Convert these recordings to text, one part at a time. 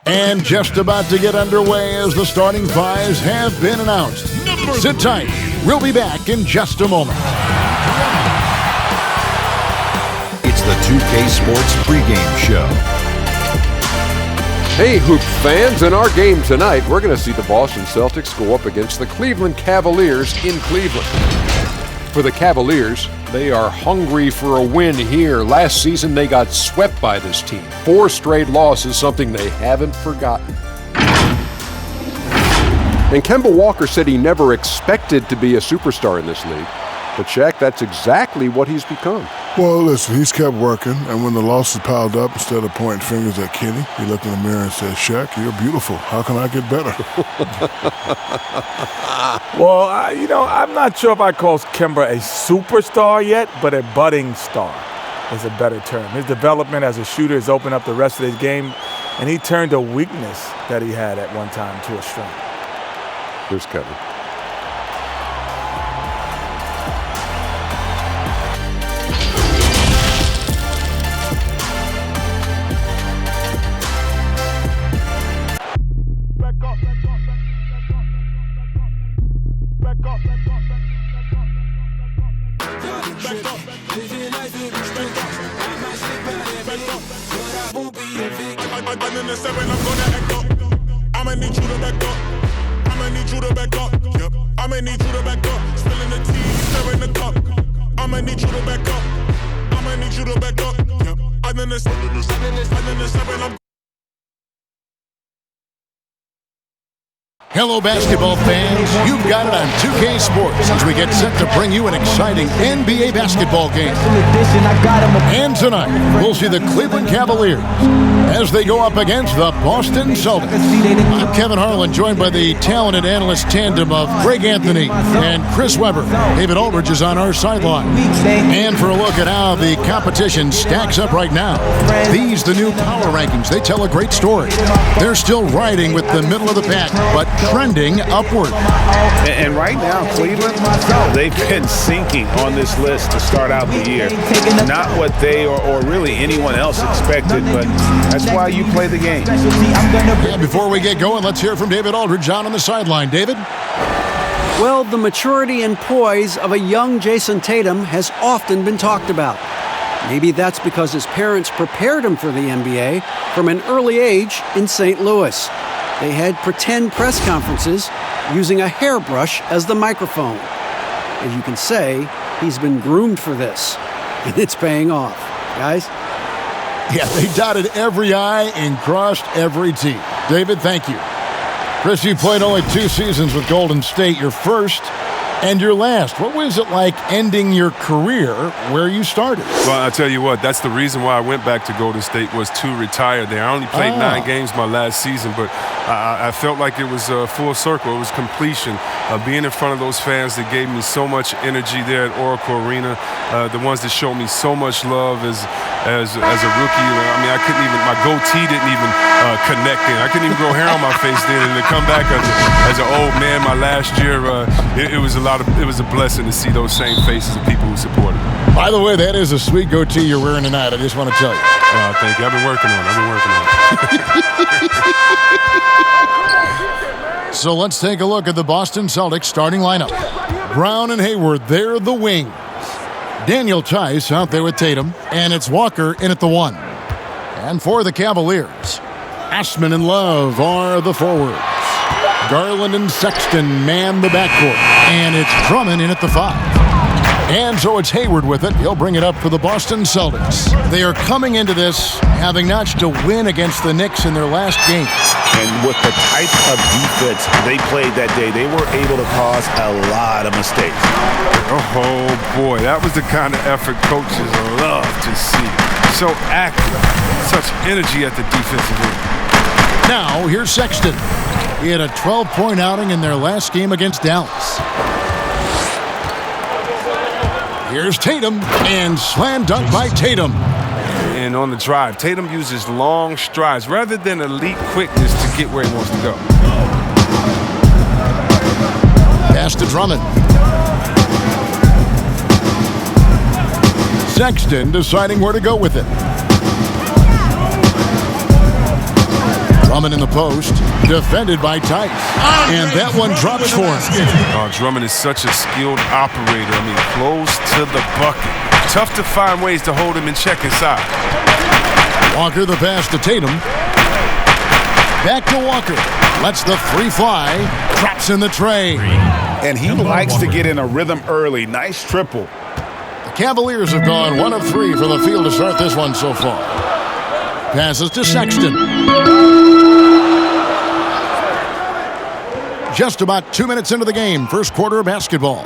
And just about to get underway as the starting fives have been announced. Sit tight. We'll be back in just a moment. It's the 2K Sports pregame show. Hey, Hoops fans, in our game tonight, we're going to see the Boston Celtics go up against the Cleveland Cavaliers in Cleveland. For the Cavaliers, they are hungry for a win here. Last season, they got swept by this team. 4 straight losses, something they haven't forgotten. And Kemba Walker said he never expected to be a superstar in this league. But, Shaq, that's exactly what he's become. Well, listen, he's kept working, and when the losses piled up, instead of pointing fingers at Kenny, he looked in the mirror and said, Shaq, you're beautiful. How can I get better? Well, I'm not sure if I call Kemba a superstar yet, but a budding star is a better term. His development as a shooter has opened up the rest of his game, and he turned a weakness that he had at one time to a strength. Here's Kevin. Hello, basketball fans. You've got it on 2K Sports as we get set to bring you an exciting NBA basketball game. And tonight, we'll see the Cleveland Cavaliers as they go up against the Boston Celtics. I'm Kevin Harlan, joined by the talented analyst tandem of Greg Anthony and Chris Webber. David Aldridge is on our sideline. And for a look at how the competition stacks up right now, these, the new power rankings, they tell a great story. They're still riding with the middle of the pack, but trending upward. And right now, Cleveland, they've been sinking on this list to start out the year. Not what they or really anyone else expected, but that's why you play the game. Yeah, before we get going, let's hear from David Aldridge on the sideline. David? Well, the maturity and poise of a young Jason Tatum has often been talked about. Maybe that's because his parents prepared him for the NBA from an early age in St. Louis. They had pretend press conferences using a hairbrush as the microphone. As you can say, he's been groomed for this, and it's paying off. Guys? Yeah, they dotted every I and crossed every T. David, thank you. Chris, you played only 2 seasons with Golden State, your first and your last. What was it like ending your career where you started? Well, I'll tell you what, that's the reason why I went back to Golden State was to retire there. I only played 9 games my last season, but I felt like it was full circle. It was completion. Being in front of those fans that gave me so much energy there at Oracle Arena, the ones that showed me so much love as a rookie. I mean, I couldn't even, my goatee didn't even connect in. I couldn't even grow hair on my face then. And to come back as an old man my last year, it was a blessing to see those same faces of people who supported me. By the way, that is a sweet goatee you're wearing tonight. I just want to tell you. Thank you. I've been working on it. So let's take a look at the Boston Celtics starting lineup. Brown and Hayward, they're the wings. Daniel Tice out there with Tatum, and it's Walker in at the 1. And for the Cavaliers, Ashman and Love are the forwards. Garland and Sexton man the backcourt, and it's Drummond in at the 5. And so it's Hayward with it. He'll bring it up for the Boston Celtics. They are coming into this having notched a win against the Knicks in their last game. And with the type of defense they played that day, they were able to cause a lot of mistakes. Oh, boy, that was the kind of effort coaches love to see. So active, such energy at the defensive end. Now, here's Sexton. He had a 12-point outing in their last game against Dallas. Here's Tatum, and slam dunk by Tatum. And on the drive, Tatum uses long strides rather than elite quickness to get where he wants to go. Pass to Drummond. Sexton deciding where to go with it. Drummond in the post, defended by Tice. And that one drops for him. Oh, Drummond is such a skilled operator. I mean, close to the bucket. Tough to find ways to hold him in check inside. Walker the pass to Tatum. Back to Walker. Lets the three fly. Drops in the tray. And he likes to get in a rhythm early. Nice triple. The Cavaliers have gone 1 of 3 for the field to start this one so far. Passes to Sexton. Just about 2 minutes into the game, first quarter of basketball.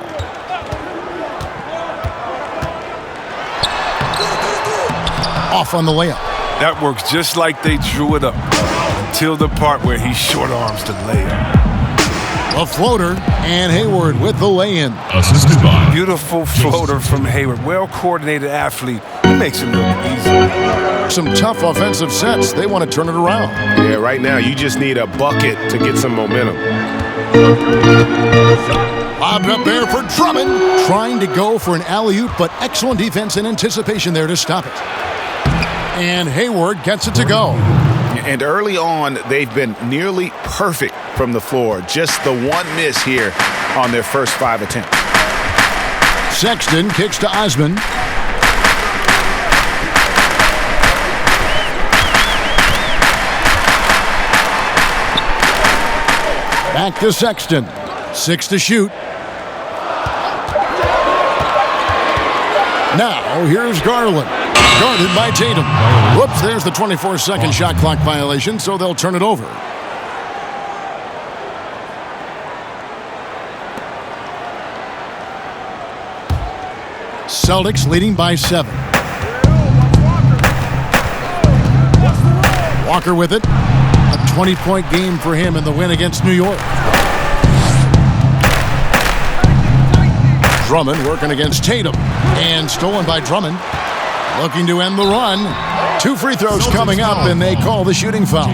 Off on the layup. That works just like they drew it up until the part where he short arms the layup. A floater, and Hayward with the lay-in. Beautiful floater from Hayward. Well-coordinated athlete. It makes it look easy. Some tough offensive sets. They want to turn it around. Yeah, right now you just need a bucket to get some momentum. Lobbed up there for Drummond. Trying to go for an alley-oop, but excellent defense and anticipation there to stop it. And Hayward gets it to go. And early on, they've been nearly perfect from the floor. Just the one miss here on their first 5 attempts. Sexton kicks to Osman. Back to Sexton. 6 to shoot. Now, here's Garland. Guarded by Tatum. Whoops, there's the 24-second shot clock violation, so they'll turn it over. Celtics leading by 7. Walker with it. A 20-point game for him in the win against New York. Drummond working against Tatum. And stolen by Drummond. Looking to end the run. 2 free throws coming up, and they call the shooting foul.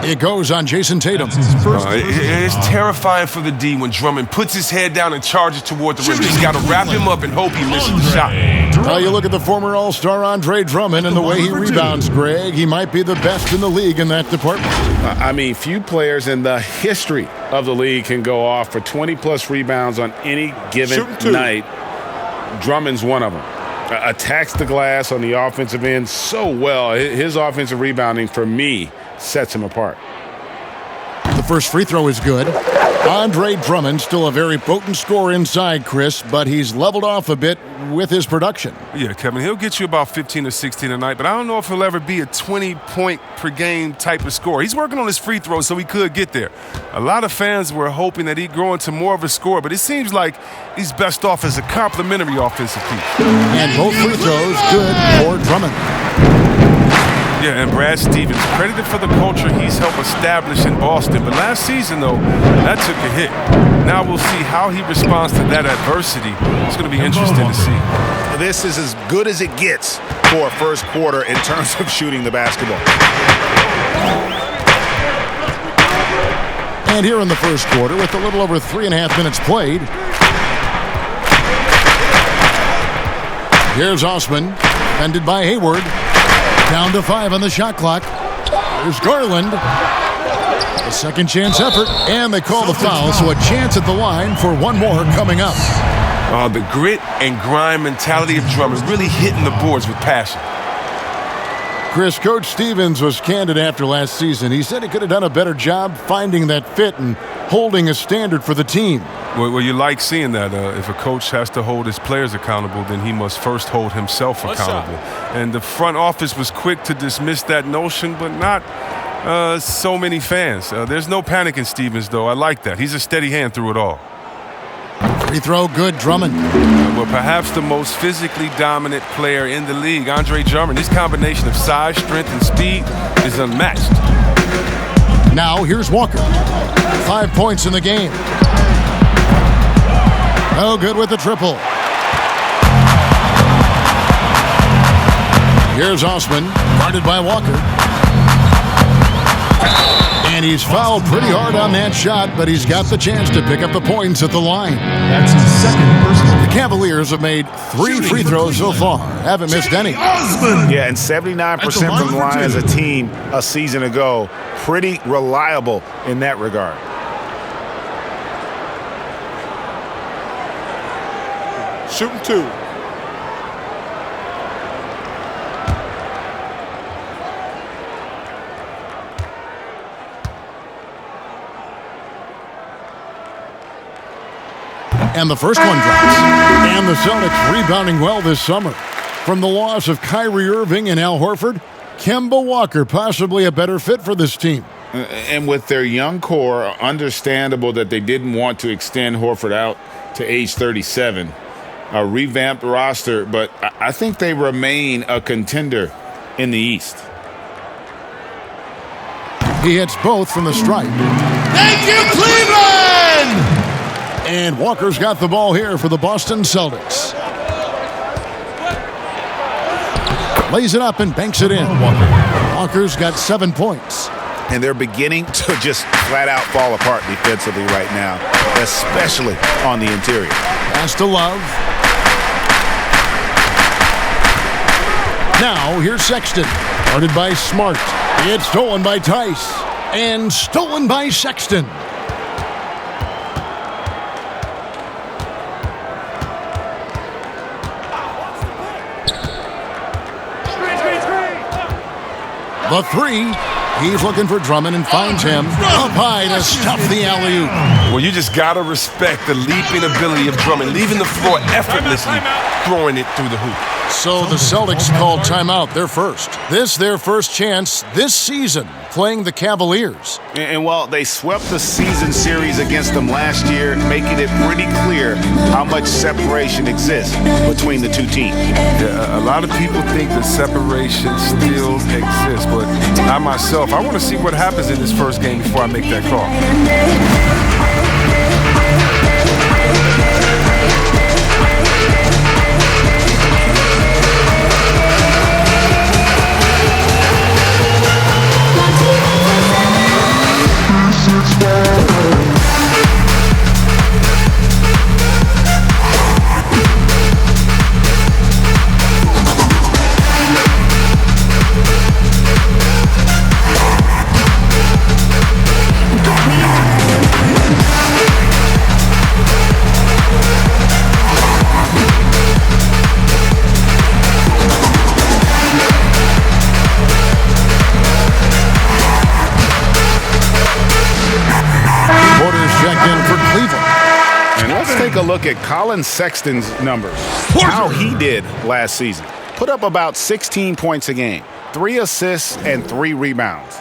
It goes on Jason Tatum. It's terrifying for the D when Drummond puts his head down and charges toward the rim. He's got to wrap him up and hope he misses the shot. Well, you look at the former All-Star Andre Drummond and the way he rebounds, Greg. He might be the best in the league in that department. I mean, few players in the history of the league can go off for 20-plus rebounds on any given night. Drummond's one of them. Attacks the glass on the offensive end so well. His offensive rebounding, for me, sets him apart. The first free throw is good. Andre Drummond, still a very potent scorer inside, Chris, but he's leveled off a bit with his production. Yeah, Kevin, he'll get you about 15 or 16 a night, but I don't know if he'll ever be a 20-point-per-game type of scorer. He's working on his free throws, so he could get there. A lot of fans were hoping that he'd grow into more of a scorer, but it seems like he's best off as a complimentary offensive piece. And both free throws good for Drummond. Yeah, and Brad Stevens, credited for the culture he's helped establish in Boston. But last season, though, that took a hit. Now we'll see how he responds to that adversity. It's going to be interesting to see. This is as good as it gets for a first quarter in terms of shooting the basketball. And here in the first quarter, with a little over 3.5 minutes played, here's Osman, defended by Hayward. Down to 5 on the shot clock. Here's Garland. A second chance effort, and they call the foul, so a chance at the line for one more coming up. The grit and grind mentality of Drummond really hitting the boards with passion. Chris, Coach Stevens was candid after last season. He said he could have done a better job finding that fit and holding a standard for the team. Well, you like seeing that. If a coach has to hold his players accountable, then he must first hold himself accountable. And the front office was quick to dismiss that notion, but not so many fans. There's no panic in Stevens, though. I like that. He's a steady hand through it all. Free throw good, Drummond. Well, perhaps the most physically dominant player in the league, Andre Drummond. His combination of size, strength, and speed is unmatched. Now, here's Walker. 5 points in the game. No good with the triple. Here's Osman, guarded by Walker. And he's fouled pretty hard on that shot, but he's got the chance to pick up the points at the line. That's his second personal. The Cavaliers have made 3 free throws so far. Haven't missed any. Yeah, and 79% from the line as a team a season ago. Pretty reliable in that regard. Shooting 2. And the first one drops. And the Celtics rebounding well this summer. From the loss of Kyrie Irving and Al Horford, Kemba Walker possibly a better fit for this team. And with their young core, understandable that they didn't want to extend Horford out to age 37. A revamped roster, but I think they remain a contender in the East. He hits both from the stripe. Thank you, Cleveland! And Walker's got the ball here for the Boston Celtics. Lays it up and banks it in. Walker's got 7 points. And they're beginning to just flat out fall apart defensively right now, especially on the interior. Pass to Love. Now here's Sexton. Guarded by Smart. It's stolen by Tice. And stolen by Sexton. The 3. He's looking for Drummond and finds him up high to stuff the alley-oop. Well, you just got to respect the leaping ability of Drummond, leaving the floor effortlessly, throwing it through the hoop. So the Celtics called timeout, their first. This their first chance this season playing the Cavaliers. And while they swept the season series against them last year, making it pretty clear how much separation exists between the two teams. Yeah, a lot of people think the separation still exists, but I myself, I want to see what happens in this first game before I make that call. Take a look at Colin Sexton's numbers. How he did last season. Put up about 16 points a game, 3 assists, and 3 rebounds.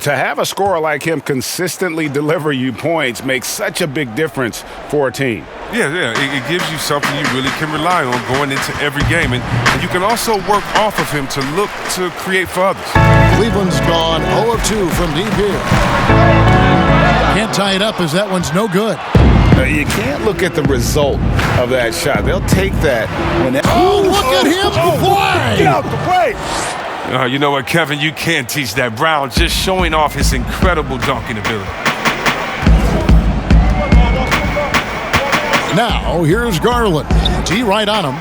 To have a scorer like him consistently deliver you points makes such a big difference for a team. Yeah, it gives you something you really can rely on going into every game. And you can also work off of him to look to create for others. Cleveland's gone 0 of 2 from deep here. Can't tie it up as that one's no good. You can't look at the result of that shot. They'll take that when that. Oh, look at him play! Get out the play! You know what, Kevin? You can't teach that. Brown just showing off his incredible dunking ability. Now, here's Garland. T right on him.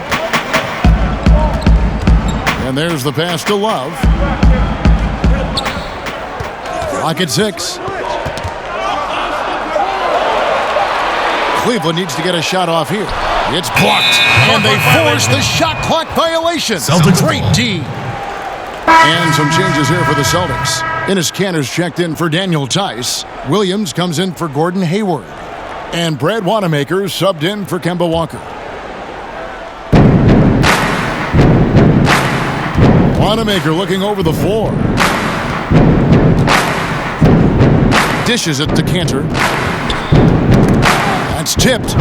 And there's the pass to Love. Clock at 6. Cleveland needs to get a shot off here. It's blocked. And they force the shot clock violation. Celtics. Great D. And some changes here for the Celtics. Enes Kanter's checked in for Daniel Tice. Williams comes in for Gordon Hayward. And Brad Wanamaker subbed in for Kemba Walker. Wanamaker looking over the floor. Dishes it to Kanter. That's tipped.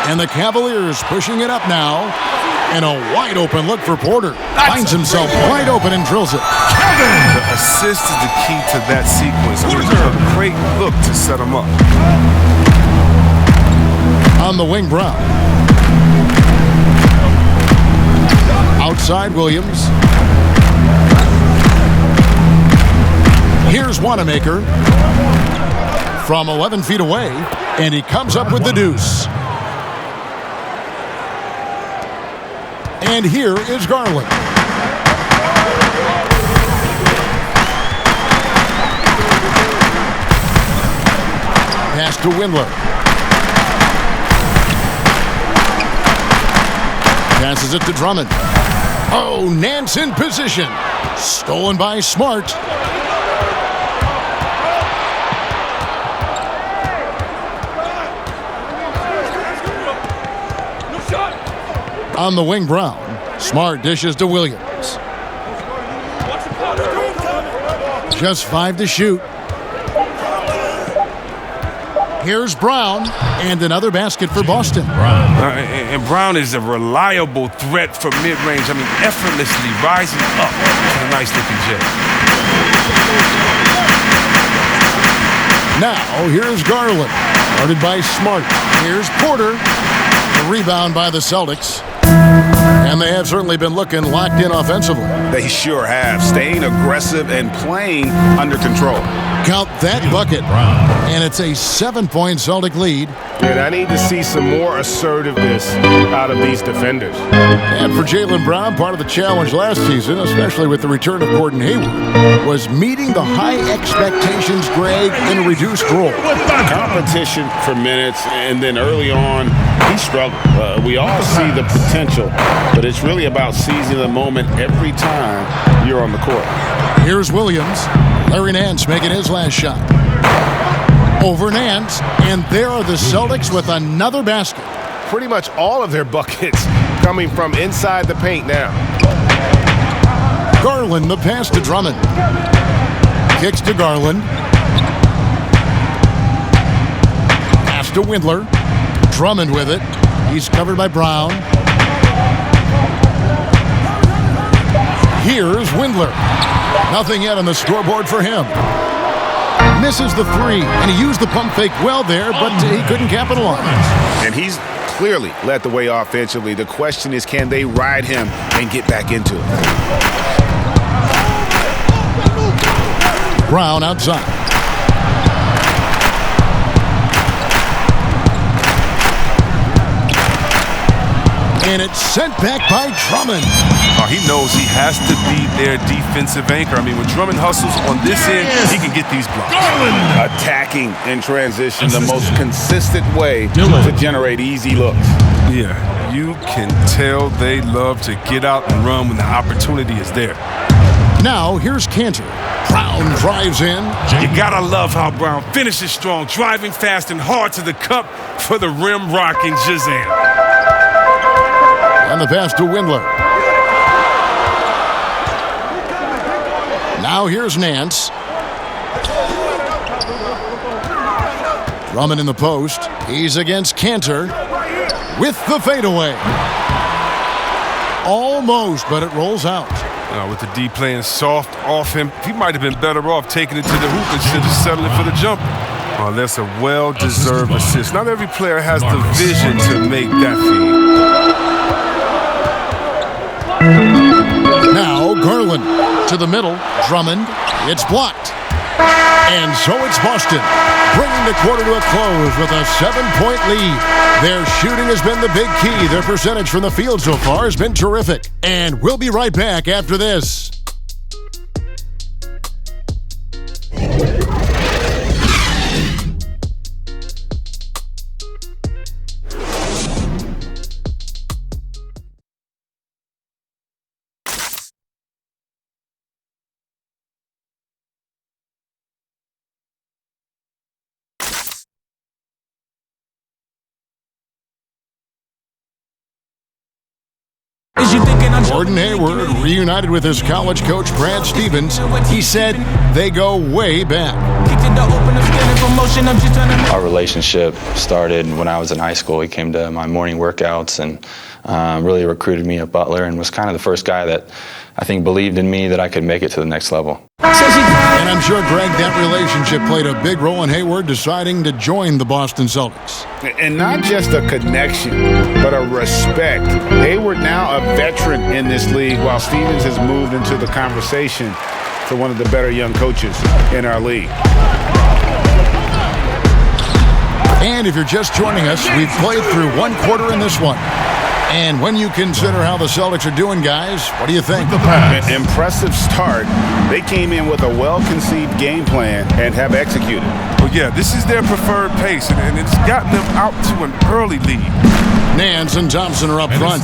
And the Cavaliers pushing it up now. And a wide open look for Porter. Finds himself wide open and drills it. The assist is the key to that sequence. It was a great look to set him up. On the wing, Brown. Outside, Williams. Here's Wanamaker from 11 feet away, and he comes up with the deuce. And here is Garland. Pass to Windler. Passes it to Drummond. Oh, Nance in position. Stolen by Smart. On the wing, Brown. Smart dishes to Williams. Just 5 to shoot. Here's Brown, and another basket for Boston. And Brown is a reliable threat from mid-range. I mean, effortlessly rising up to a nice-looking jet. Now, here's Garland. Guarded by Smart. Here's Porter. The rebound by the Celtics. And they have certainly been looking locked in offensively. They sure have. Staying aggressive and playing under control. Count that bucket. And it's a 7-point Celtic lead. And I need to see some more assertiveness out of these defenders. And for Jaylen Brown, part of the challenge last season, especially with the return of Gordon Hayward, was meeting the high expectations, Greg, in a reduced role. Competition for minutes, and then early on, he struggled. We all see the potential, but it's really about seizing the moment every time you're on the court. Here's Williams. Larry Nance making his last shot. Over Nance, and there are the Celtics with another basket. Pretty much all of their buckets coming from inside the paint now. Garland, the pass to Drummond. Kicks to Garland. Pass to Windler. Drummond with it. He's covered by Brown. Here's Windler. Nothing yet on the scoreboard for him. Misses the 3, and he used the pump fake well there, but he couldn't capitalize. And he's clearly led the way offensively. The question is, can they ride him and get back into it? Brown outside. And it's sent back by Drummond. Oh, he knows he has to be their defensive anchor. I mean, when Drummond hustles on this end, he can get these blocks. Attacking in transition, the most consistent way to generate easy looks. Yeah, you can tell they love to get out and run when the opportunity is there. Now, here's Cantor. Brown drives in. You gotta love how Brown finishes strong, driving fast and hard to the cup for the rim rocking Shazam. And the pass to Windler. Now here's Nance. Drummond in the post. He's against Cantor with the fadeaway. Almost, but it rolls out. With the D playing soft off him, he might have been better off taking it to the hoop instead of settling for the jumper. Oh, that's a well-deserved assist. Not every player has the vision to make that feed. Now Garland to the middle. Drummond. It's blocked. And so it's Boston, bringing the quarter to a close with a 7-point lead. Their shooting has been the big key. Their percentage from the field so far has been terrific. And we'll be right back after this. Gordon Hayward reunited with his college coach Brad Stevens. He said they go way back. Our relationship started when I was in high school. He came to my morning workouts and really recruited me at Butler and was kind of the first guy that I think believed in me that I could make it to the next level. And I'm sure, Greg, that relationship played a big role in Hayward deciding to join the Boston Celtics. And not just a connection, but a respect. Hayward now a veteran in this league while Stevens has moved into the conversation to one of the better young coaches in our league. And if you're just joining us, we've played through one quarter in this one. And when you consider how the Celtics are doing, guys, what do you think? An impressive start. They came in with a well-conceived game plan and have executed. Well, yeah, this is their preferred pace, and it's gotten them out to an early lead. Nance and Thompson are up front.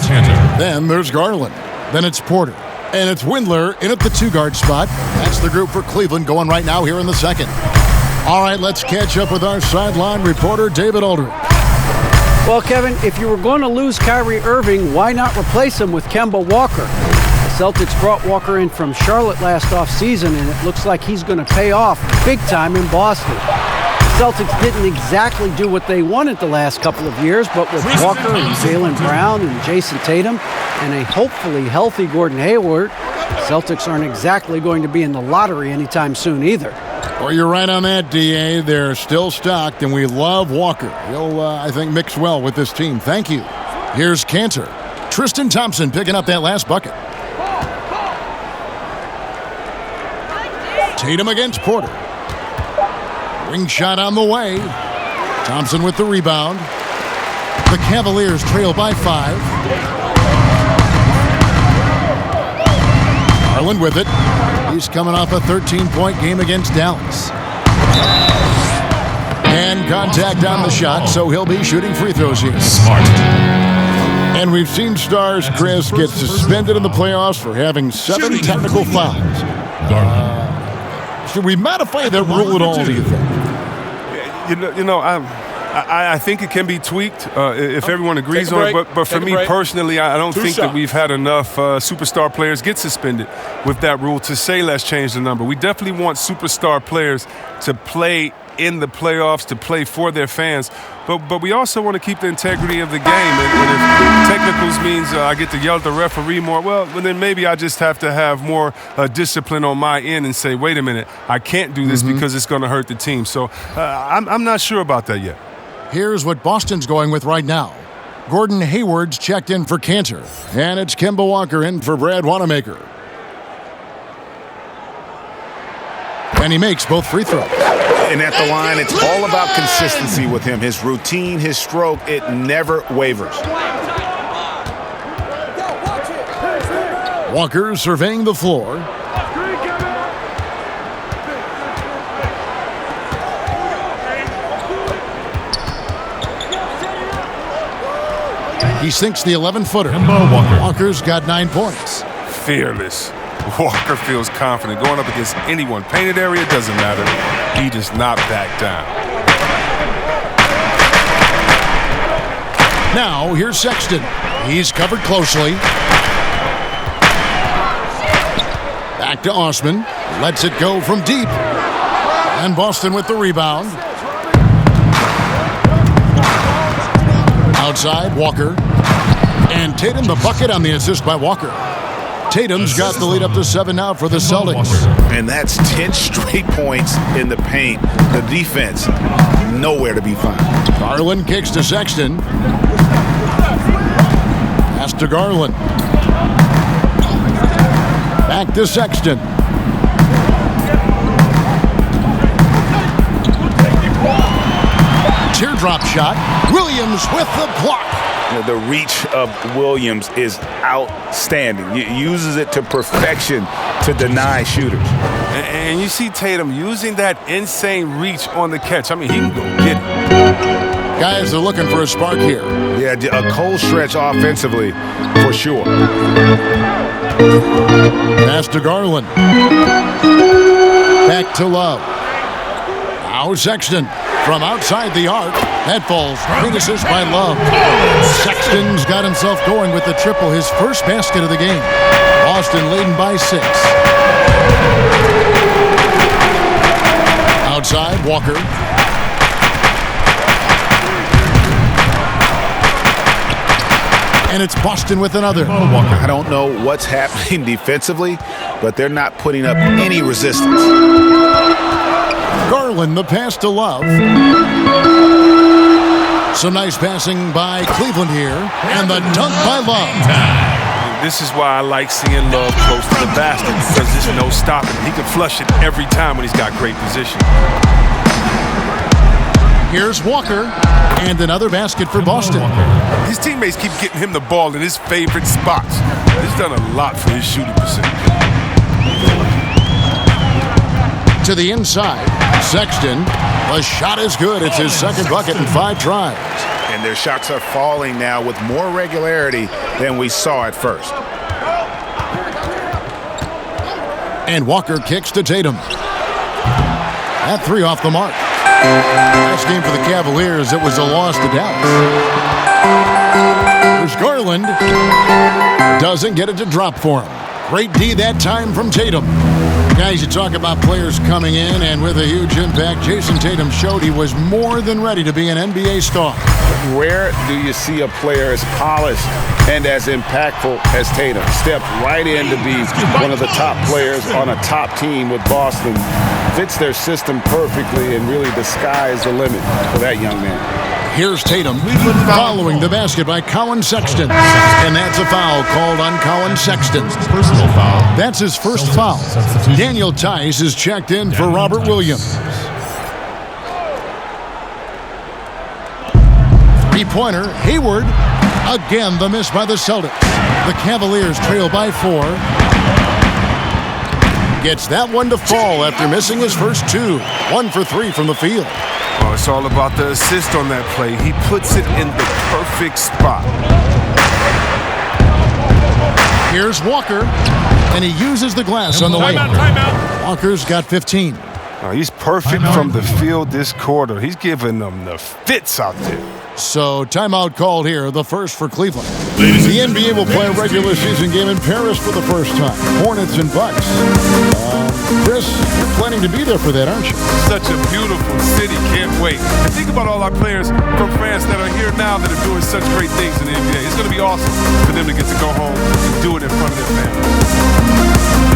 Then there's Garland. Then it's Porter. And it's Windler in at the two-guard spot. That's the group for Cleveland going right now here in the second. All right, let's catch up with our sideline reporter, David Aldridge. Well, Kevin, if you were going to lose Kyrie Irving, why not replace him with Kemba Walker? The Celtics brought Walker in from Charlotte last offseason, and it looks like he's going to pay off big time in Boston. The Celtics didn't exactly do what they wanted the last couple of years, but with Walker and Jaylen Brown and Jason Tatum and a hopefully healthy Gordon Hayward, the Celtics aren't exactly going to be in the lottery anytime soon either. Well, you're right on that, D.A. They're still stocked, and we love Walker. He'll, I think, mix well with this team. Thank you. Here's Cantor. Tristan Thompson picking up that last bucket. Tatum against Porter. Ring shot on the way. Thompson with the rebound. The Cavaliers trail by 5. Garland with it. He's coming off a 13-point game against Dallas. And contact on the shot, so he'll be shooting free throws here. Smart. And we've seen stars, Chris, get suspended in the playoffs for having 7 technical fouls. Should we modify that rule at all, do you think? I think it can be tweaked if everyone agrees on it. But for me personally, I don't think that we've had enough superstar players get suspended with that rule to say let's change the number. We definitely want superstar players to play in the playoffs, to play for their fans. But we also want to keep the integrity of the game. And if technicals means I get to yell at the referee more, well, then maybe I just have to have more discipline on my end and say, wait a minute, I can't do this because it's going to hurt the team. So I'm not sure about that yet. Here's what Boston's going with right now. Gordon Hayward's checked in for Cantor. And it's Kemba Walker in for Brad Wanamaker. And he makes both free throws. And at the line, it's all about consistency with him. His routine, his stroke, it never wavers. Walker surveying the floor. He sinks the 11-footer. Walker's got 9 points. Fearless. Walker feels confident going up against anyone. Painted area, doesn't matter. He does not back down. Now, here's Sexton. He's covered closely. Back to Osman. Lets it go from deep. And Boston with the rebound. Outside, Walker. And Tatum the bucket on the assist by Walker. Tatum's got the lead up to 7 now for the Celtics. And that's 10 straight points in the paint. The defense, nowhere to be found. Garland kicks to Sexton. Pass to Garland. Back to Sexton. Teardrop shot. Williams with the block. The reach of Williams is outstanding. He uses it to perfection to deny shooters. And you see Tatum using that insane reach on the catch. I mean, he can go get it. Guys are looking for a spark here. Yeah, a cold stretch offensively, for sure. Pass to Garland. Back to Love. Now Sexton from outside the arc. That falls. Great assist by Love. Sexton's got himself going with the triple, his first basket of the game. Boston leading by 6. Outside, Walker. And it's Boston with another. I don't know what's happening defensively, but they're not putting up any resistance. Garland, the pass to Love. Some nice passing by Cleveland here. And the dunk by Love. This is why I like seeing Love close to the basket, because there's no stopping. He can flush it every time when he's got great position. Here's Walker, and another basket for Boston. His teammates keep getting him the ball in his favorite spots. He's done a lot for his shooting percentage. To the inside, Sexton. The shot is good. It's his second bucket in 5 tries. And their shots are falling now with more regularity than we saw at first. And Walker kicks to Tatum. That 3 off the mark. Last game for the Cavaliers, it was a loss to Dallas. There's Garland. Doesn't get it to drop for him. Great D that time from Tatum. Guys, you talk about players coming in and with a huge impact. Jason Tatum showed he was more than ready to be an NBA star. Rare do you see a player as polished and as impactful as Tatum step right in to be one of the top players on a top team with Boston. Fits their system perfectly, and really the sky is the limit for that young man. Here's Tatum following the basket by Colin Sexton. And that's a foul called on Colin Sexton. Personal foul. That's his first foul. Daniel Tice is checked in for Robert Williams. Three-pointer, Hayward. Again, the miss by the Celtics. The Cavaliers trail by 4. Gets that one to fall after missing his first 2. 1 for 3 from the field. Oh, it's all about the assist on that play. He puts it in the perfect spot. Here's Walker, and he uses the glass on the layup. Walker's got 15. Oh, he's perfect from the field this quarter. He's giving them the fits out there. So, timeout called here, the first for Cleveland. The NBA will play a regular season game in Paris for the first time. Hornets and Bucks. Chris, you're planning to be there for that, aren't you? Such a beautiful city. Can't wait. And think about all our players from France that are here now that are doing such great things in the NBA. It's going to be awesome for them to get to go home and do it in front of their families.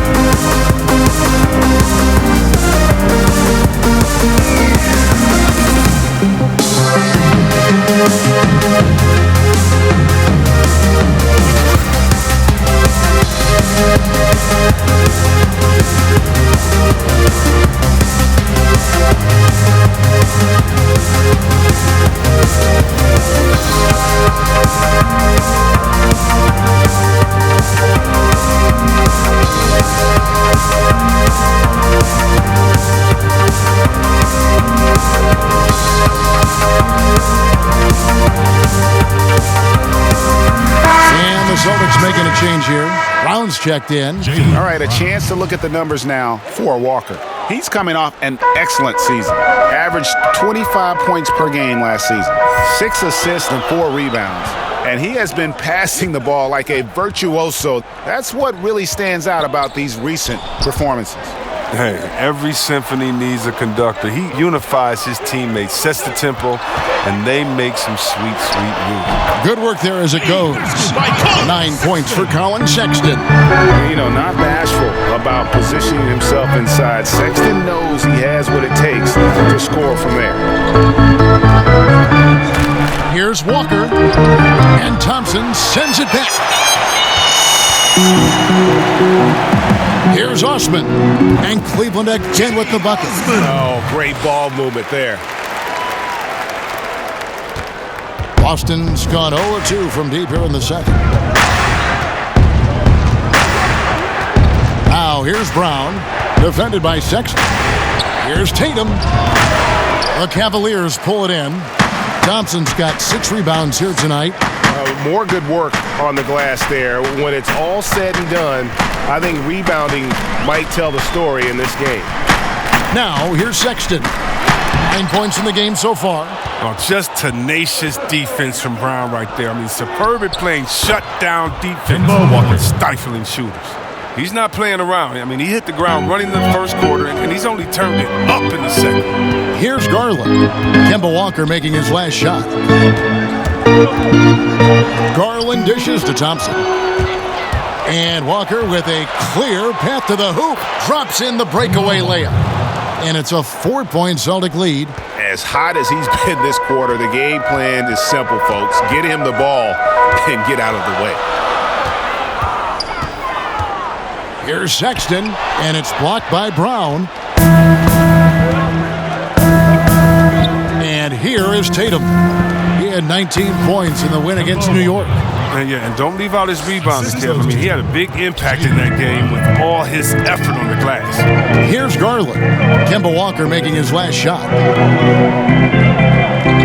Celtics making a change here. Brown's checked in. All right, a chance to look at the numbers now for Walker. He's coming off an excellent season. Averaged 25 points per game last season. 6 assists and 4 rebounds. And he has been passing the ball like a virtuoso. That's what really stands out about these recent performances. Hey, every symphony needs a conductor. He unifies his teammates, sets the tempo, and they make some sweet, sweet music. Good work there as it goes. 9 points for Colin Sexton. You know, not bashful about positioning himself inside. Sexton knows he has what it takes to score from there. Here's Walker, and Thompson sends it back. Here's Osman, and Cleveland again with the bucket. Oh, great ball movement there. Boston's gone 0-2 from deep here in the second. Now here's Brown, defended by Sexton. Here's Tatum. The Cavaliers pull it in. Thompson's got 6 rebounds here tonight. More good work on the glass there. When it's all said and done, I think rebounding might tell the story in this game. Now, here's Sexton. 9 points in the game so far. Oh, just tenacious defense from Brown right there. I mean, superb at playing shutdown defense with stifling shooters. He's not playing around. I mean, he hit the ground running the first quarter, and he's only turned it up in the second. Here's Garland. Kemba Walker making his last shot. Garland dishes to Thompson. And Walker with a clear path to the hoop. Drops in the breakaway layup. And it's a 4-point Celtic lead. As hot as he's been this quarter, the game plan is simple, folks. Get him the ball and get out of the way. Here's Sexton, and it's blocked by Brown. And here is Tatum. He had 19 points in the win against New York. And don't leave out his rebounding, Kev. I mean, he had a big impact in that game with all his effort on the glass. Here's Garland. Kemba Walker making his last shot.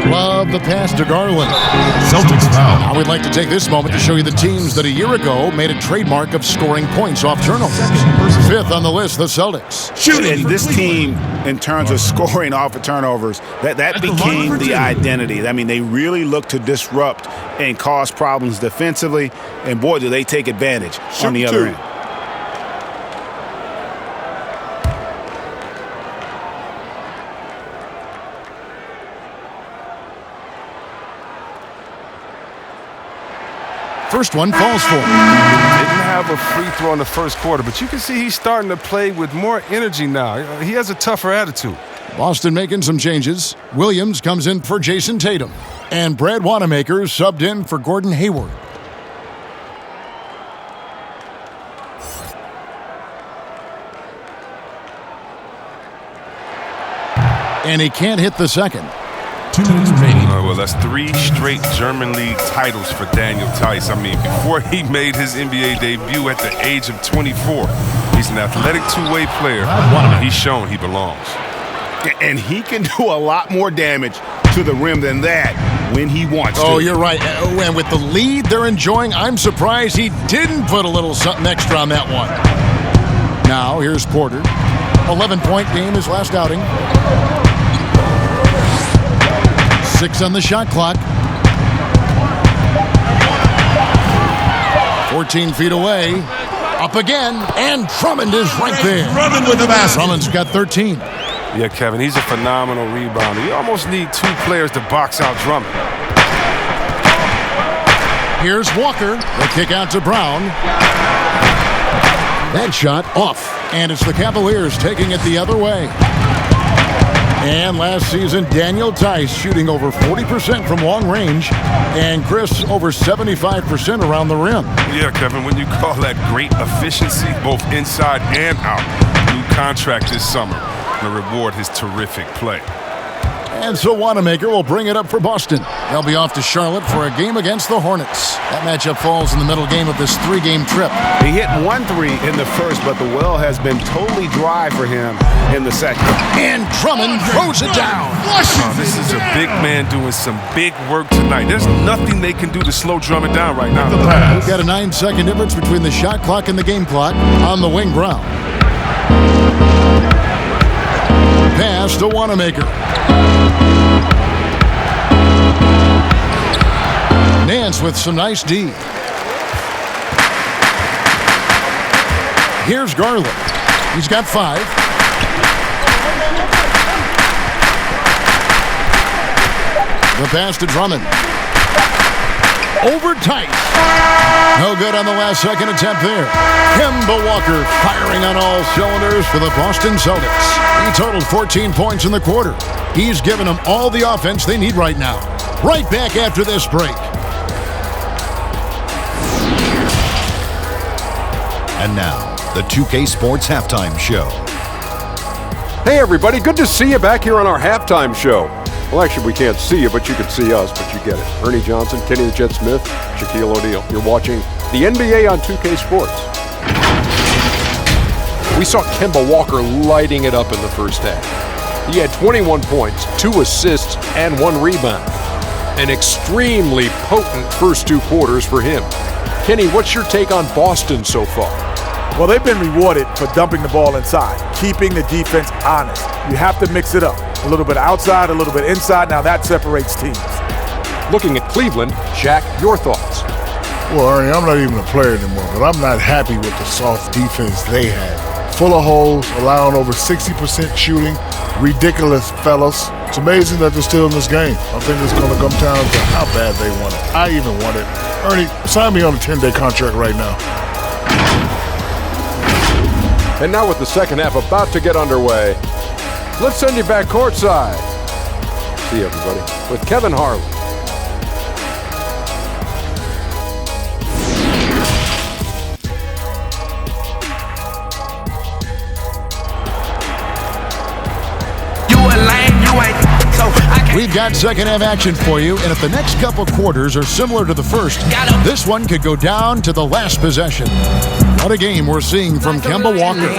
Love the pass to Garland. Celtics foul. Now we'd like to take this moment to show you the teams that a year ago made a trademark of scoring points off turnovers. Fifth on the list, the Celtics. And this team, in terms of scoring off of turnovers, that became the identity. I mean, they really look to disrupt and cause problems defensively, and boy, do they take advantage on the other end. First one falls for him. Didn't have a free throw in the first quarter, but you can see he's starting to play with more energy now. He has a tougher attitude. Boston making some changes. Williams comes in for Jason Tatum. And Brad Wanamaker subbed in for Gordon Hayward. And he can't hit the second. 2 minutes remaining. Well, that's 3 straight German League titles for Daniel Theis. I mean, before he made his NBA debut at the age of 24, he's an athletic two-way player. He's shown he belongs. And he can do a lot more damage to the rim than that when he wants to. Oh, you're right. And with the lead they're enjoying, I'm surprised he didn't put a little something extra on that one. Now, here's Porter. 11-point game his last outing. 6 on the shot clock. 14 feet away. Up again, and Drummond is right there. Drummond with the basket. Drummond's got 13. Yeah, Kevin, he's a phenomenal rebounder. You almost need 2 players to box out Drummond. Here's Walker. The kick out to Brown. That shot off. And it's the Cavaliers taking it the other way. And last season, Daniel Theis shooting over 40% from long range, and Chris over 75% around the rim. Yeah, Kevin, when you call that great efficiency, both inside and out, new contract this summer to reward his terrific play. And so Wanamaker will bring it up for Boston. They'll be off to Charlotte for a game against the Hornets. That matchup falls in the middle game of this 3-game trip. He hit 1 3 in the first, but the well has been totally dry for him in the second. And Drummond throws it down. This is a big man doing some big work tonight. There's nothing they can do to slow Drummond down right now. We've got a 9-second difference between the shot clock and the game clock. On the wing, Brown. Pass to Wanamaker. Nance with some nice D. Here's Garland. He's got 5. The pass to Drummond. Over Theis. No good on the last second attempt there. Kemba Walker firing on all cylinders for the Boston Celtics. He totaled 14 points in the quarter. He's given them all the offense they need right now. Right back after this break. And now, the 2K Sports Halftime Show. Hey, everybody. Good to see you back here on our halftime show. Well, actually, we can't see you, but you can see us, but you get it. Ernie Johnson, Kenny the Jet Smith, Shaquille O'Neal. You're watching the NBA on 2K Sports. We saw Kemba Walker lighting it up in the first half. He had 21 points, 2 assists, and 1 rebound. An extremely potent first 2 quarters for him. Kenny, what's your take on Boston so far? Well, they've been rewarded for dumping the ball inside, keeping the defense honest. You have to mix it up. A little bit outside, a little bit inside. Now that separates teams. Looking at Cleveland, Shaq, your thoughts? Well, Ernie, I'm not even a player anymore, but I'm not happy with the soft defense they had. Full of holes, allowing over 60% shooting. Ridiculous, fellas. It's amazing that they're still in this game. I think it's going to come down to how bad they want it. I even want it. Ernie, sign me on a 10-day contract right now. And now with the second half about to get underway, let's send you back courtside. See you, everybody, with Kevin Harlan. We've got second half action for you, and if the next couple quarters are similar to the first, this one could go down to the last possession. What a game we're seeing from Kemba Walker.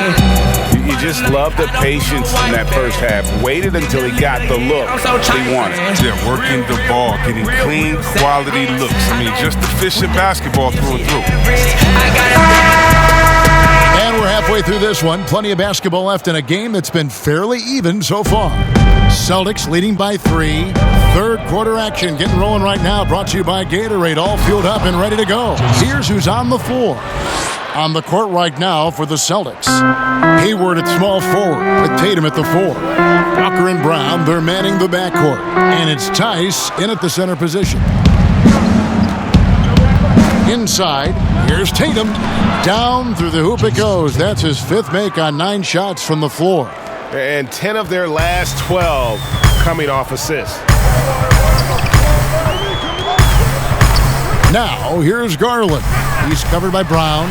You just love the patience in that first half. Waited until he got the look he wanted. Yeah, working the ball, getting clean, quality looks. I mean, just efficient basketball through and through. And we're halfway through this one. Plenty of basketball left in a game that's been fairly even so far. Celtics leading by 3. Third quarter action getting rolling right now. Brought to you by Gatorade. All fueled up and ready to go. Here's who's on the floor. On the court right now for the Celtics. Hayward at small forward with Tatum at the 4. Walker and Brown, they're manning the backcourt. And it's Tice in at the center position. Inside, here's Tatum. Down through the hoop it goes. That's his 5th make on 9 shots from the floor. And 10 of their last 12 coming off assists. Now, here's Garland. He's covered by Brown.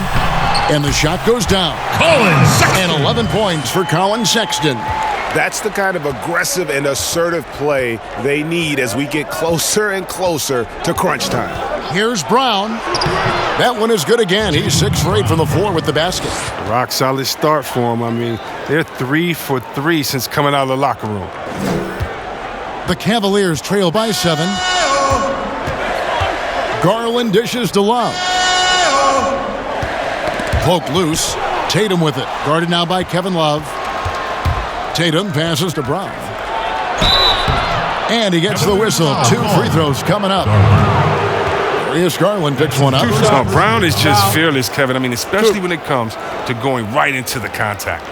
And the shot goes down. Colin Sexton. And 11 points for Colin Sexton. That's the kind of aggressive and assertive play they need as we get closer and closer to crunch time. Here's Brown. That one is good again. He's 6 for 8 from the floor with the basket. Rock solid start for him. I mean, they're 3 for 3 since coming out of the locker room. The Cavaliers trail by 7. Garland dishes to Love. Poked loose. Tatum with it. Guarded now by Kevin Love. Tatum passes to Brown. And he gets the whistle. 2 free throws coming up. Darius Garland picks one up. So Brown is just fearless, Kevin. I mean, especially when it comes to going right into the contact.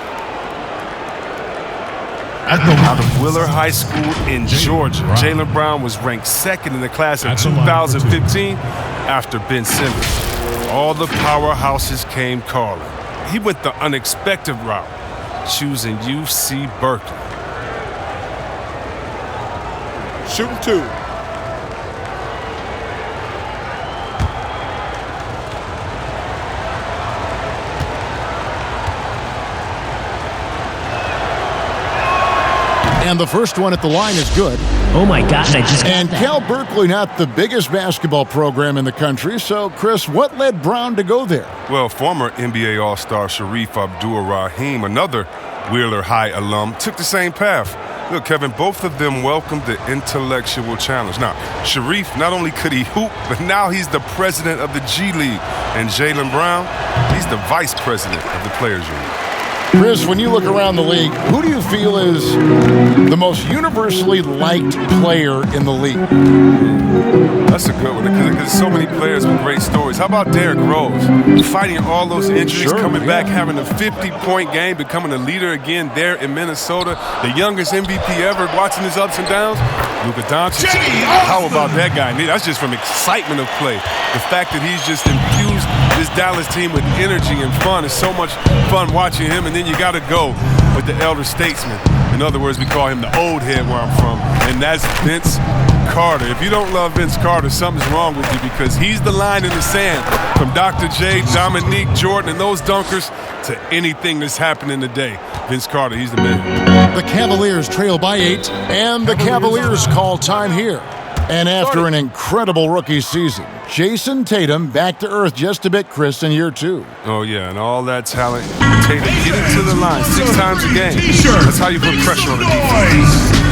Out of Wheeler High School in Georgia, Jaylen Brown was ranked 2nd in the class of 2015 after Ben Simmons. All the powerhouses came calling. He went the unexpected route, choosing UC Berkeley. Shooting 2. And the first one at the line is good. Oh my gosh, I just got And that. Cal Berkeley, not the biggest basketball program in the country. So, Chris, what led Brown to go there? Well, former NBA All-Star Sharif Abdur-Rahim, another Wheeler High alum, took the same path. Look, Kevin, both of them welcomed the intellectual challenge. Now, Sharif, not only could he hoop, but now he's the president of the G League. And Jaylen Brown, he's the vice president of the Players Union. Chris, when you look around the league, who do you feel is the most universally liked player in the league? That's a good one because there's so many players with great stories. How about Derrick Rose? Fighting all those injuries, coming back, having a 50-point game, becoming a leader again there in Minnesota. The youngest MVP ever, watching his ups and downs. Luka Doncic. How about that guy? That's just from excitement of play. The fact that he's just infused this Dallas team with energy and fun. It's so much fun watching him. And then you got to go with the elder statesman. In other words, we call him the old head where I'm from. And that's Vince Carter. If you don't love Vince Carter, something's wrong with you because he's the line in the sand from Dr. J, Dominique, Jordan, and those dunkers to anything that's happening today. Vince Carter, he's the man. The Cavaliers trail by 8, and the Cavaliers call time here. And after an incredible rookie season, Jason Tatum back to earth just a bit, Chris, in year 2. Oh, yeah, and all that talent. Tatum getting to the line 6 times a game. That's how you put pressure on the defense.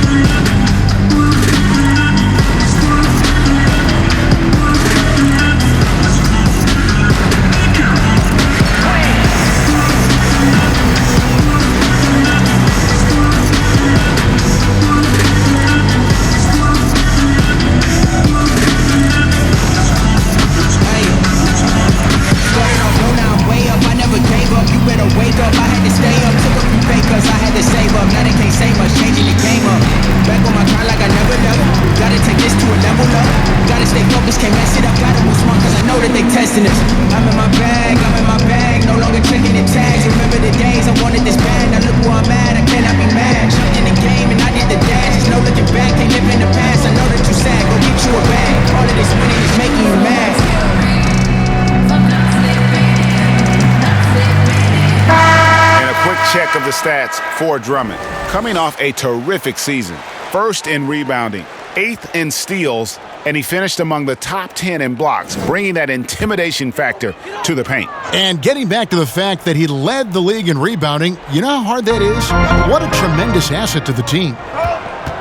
Check of the stats for Drummond. Coming off a terrific season, first in rebounding, 8th in steals, and he finished among the top 10 in blocks, bringing that intimidation factor to the paint. And getting back to the fact that he led the league in rebounding, you know how hard that is? What a tremendous asset to the team.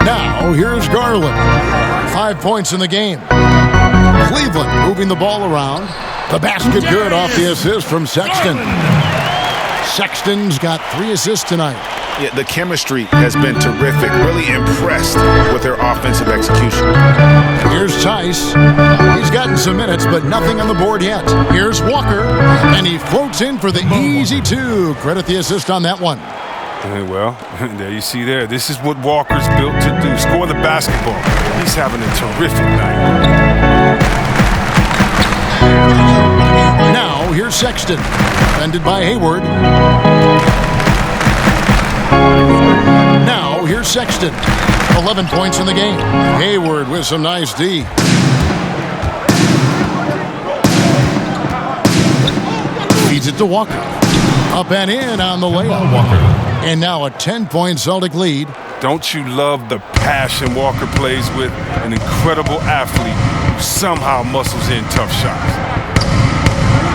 Now, here's Garland. 5 points in the game. Cleveland moving the ball around. The basket good off the assist from Sexton. Sexton's got 3 assists tonight. Yeah, the chemistry has been terrific. Really impressed with their offensive execution. Here's Tice. He's gotten some minutes, but nothing on the board yet. Here's Walker, and he floats in for the easy 2. Credit the assist on that one. Well, there you see there. This is what Walker's built to do. Score the basketball. He's having a terrific night. Now, here's Sexton. Defended by Hayward. Now, here's Sexton. 11 points in the game. Hayward with some nice D. Feeds it to Walker. Up and in on the layup. Walker. And now a 10-point Celtic lead. Don't you love the passion Walker plays with? An incredible athlete who somehow muscles in tough shots.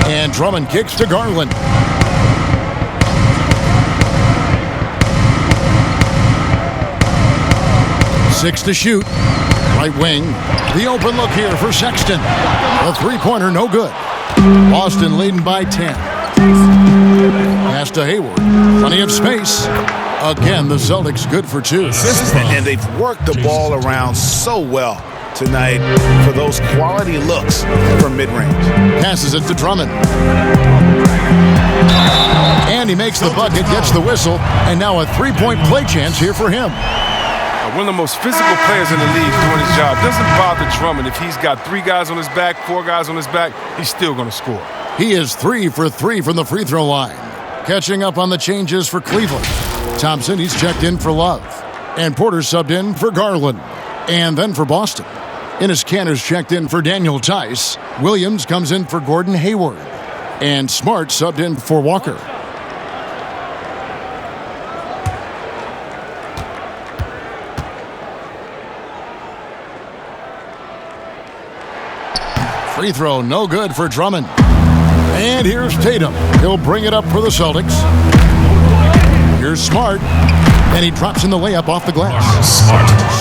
And Drummond kicks to Garland. Six to shoot. Right wing. The open look here for Sexton. The three-pointer no good. Boston leading by 10. Pass to Hayward. Plenty of space. Again, the Celtics good for 2. And they've worked the ball around so well tonight for those quality looks from mid-range. Passes it to Drummond. And he makes the bucket, gets the whistle, and now a three-point play chance here for him. One of the most physical players in the league doing his job. Doesn't bother Drummond. If he's got 3 guys on his back, 4 guys on his back, he's still going to score. He is 3 for 3 from the free throw line. Catching up on the changes for Cleveland. Thompson, he's checked in for Love. And Porter subbed in for Garland. And then for Boston. Enes Kanter's checked in for Daniel Tice. Williams comes in for Gordon Hayward. And Smart subbed in for Walker. Free throw no good for Drummond. And here's Tatum. He'll bring it up for the Celtics. Here's Smart. And he drops in the layup off the glass.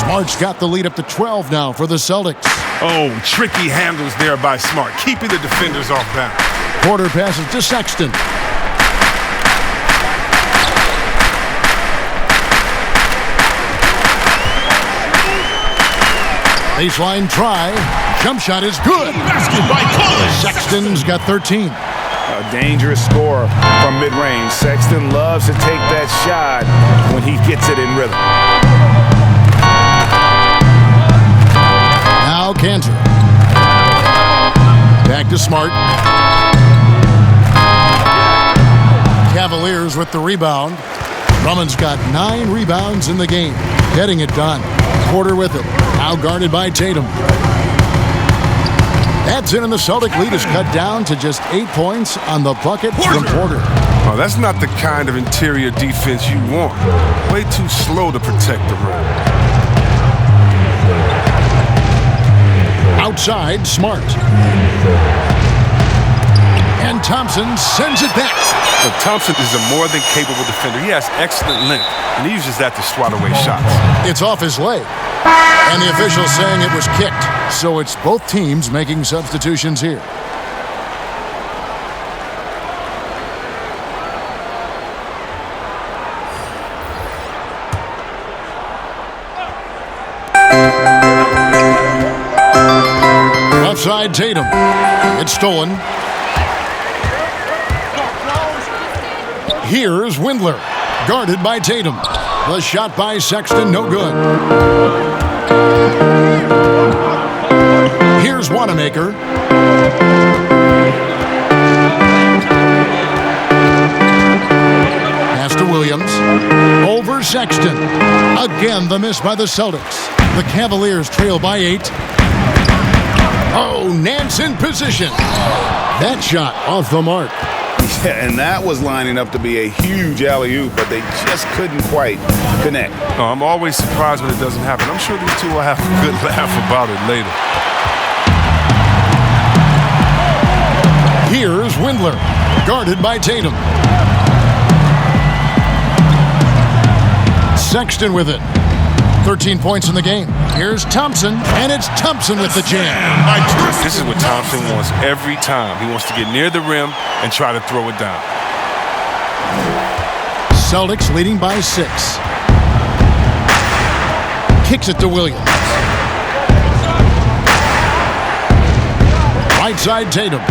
Smart's got the lead up to 12 now for the Celtics. Oh, tricky handles there by Smart, keeping the defenders off balance. Porter passes to Sexton. Baseline try. Jump shot is good. Sexton's got 13. A dangerous score from mid-range. Sexton loves to take that shot when he gets it in rhythm. Now Kanter. Back to Smart. Cavaliers with the rebound. Drummond's got 9 rebounds in the game. Getting it done. Porter with it. Now guarded by Tatum. That's in, and the Celtic lead is cut down to just 8 points on the bucket from Porter. Oh, that's not the kind of interior defense you want. Way too slow to protect the rim. Outside, Smart. And Thompson sends it back. But Thompson is a more than capable defender. He has excellent length, and he uses that to swat away shots. It's off his leg. And the official saying it was kicked. So it's both teams making substitutions here. Left side, Tatum. It's stolen. Here's Windler. Guarded by Tatum. The shot by Sexton, no good. Here's Wanamaker. Pass to Williams. Over Sexton. Again, the miss by the Celtics. The Cavaliers trail by 8. Oh, Nance in position. That shot off the mark. Yeah, and that was lining up to be a huge alley-oop, but they just couldn't quite connect. Oh, I'm always surprised when it doesn't happen. I'm sure these two will have a good laugh about it later. Here's Windler, guarded by Tatum. Sexton with it. 13 points in the game. Here's Thompson, and it's Thompson with the jam. This is what Thompson wants every time. He wants to get near the rim and try to throw it down. Celtics leading by 6. Kicks it to Williams. Right side Tatum.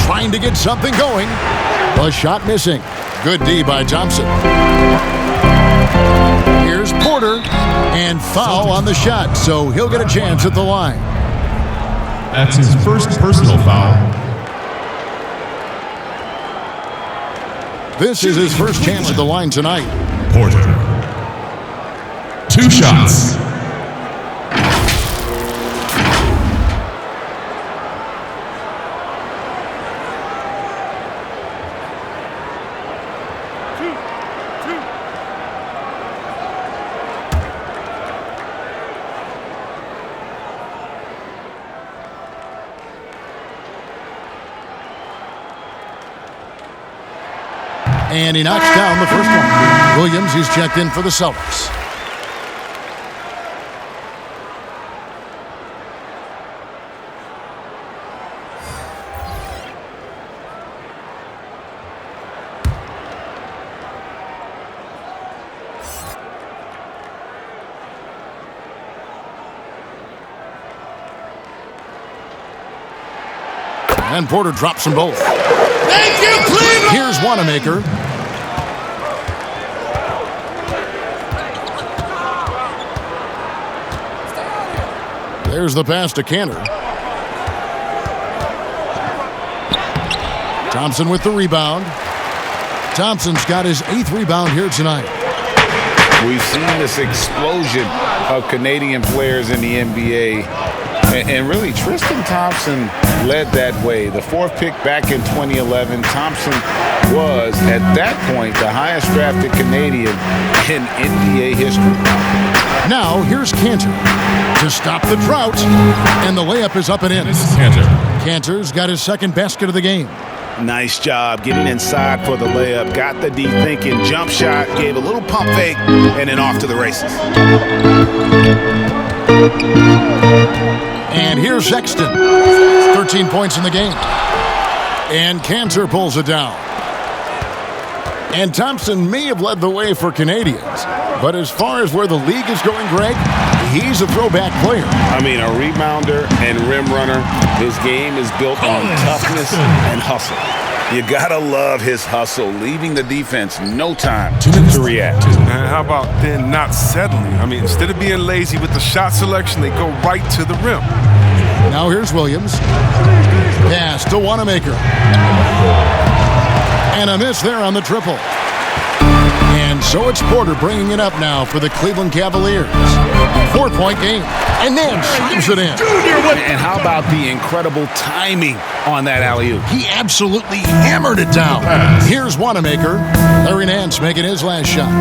Trying to get something going. The shot missing. Good D by Thompson. Here's Porter, and foul on the shot, so he'll get a chance at the line. That's his first personal foul. This is his first chance at the line tonight. Porter. 2 shots. And he knocks down the first one. Williams, he's checked in for the Celtics. And Porter drops them both. Thank you, Cleveland! Here's Wanamaker. There's the pass to Cantor. Thompson with the rebound. Thompson's got his 8th rebound here tonight. We've seen this explosion of Canadian players in the NBA. And really, Tristan Thompson led that way. The 4th pick back in 2011, Thompson was, at that point, the highest drafted Canadian in NBA history. Now, here's Cantor to stop the drought, and the layup is up and in. Cantor's got his 2nd basket of the game. Nice job getting inside for the layup. Got the D thinking, jump shot, gave a little pump fake, and then off to the races. And here's Sexton. 13 points in the game. And Cantor pulls it down. And Thompson may have led the way for Canadians. But as far as where the league is going, Greg, he's a throwback player. I mean, a rebounder and rim runner. His game is built on toughness and hustle. You gotta love his hustle, leaving the defense no time to react. And how about then not settling? I mean, instead of being lazy with the shot selection, they go right to the rim. Now here's Williams. Pass to Wanamaker. And a miss there on the triple. And so it's Porter bringing it up now for the Cleveland Cavaliers. 4-point game. And then slams it in. And how about the incredible timing on that alley-oop? He absolutely hammered it down. Here's Wanamaker. Larry Nance making his last shot.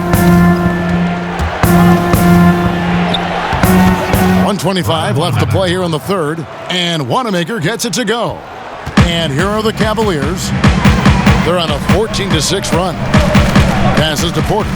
1:25 left to play here in the 3rd. And Wanamaker gets it to go. And here are the Cavaliers. They're on a 14-6 run. Passes to Porter.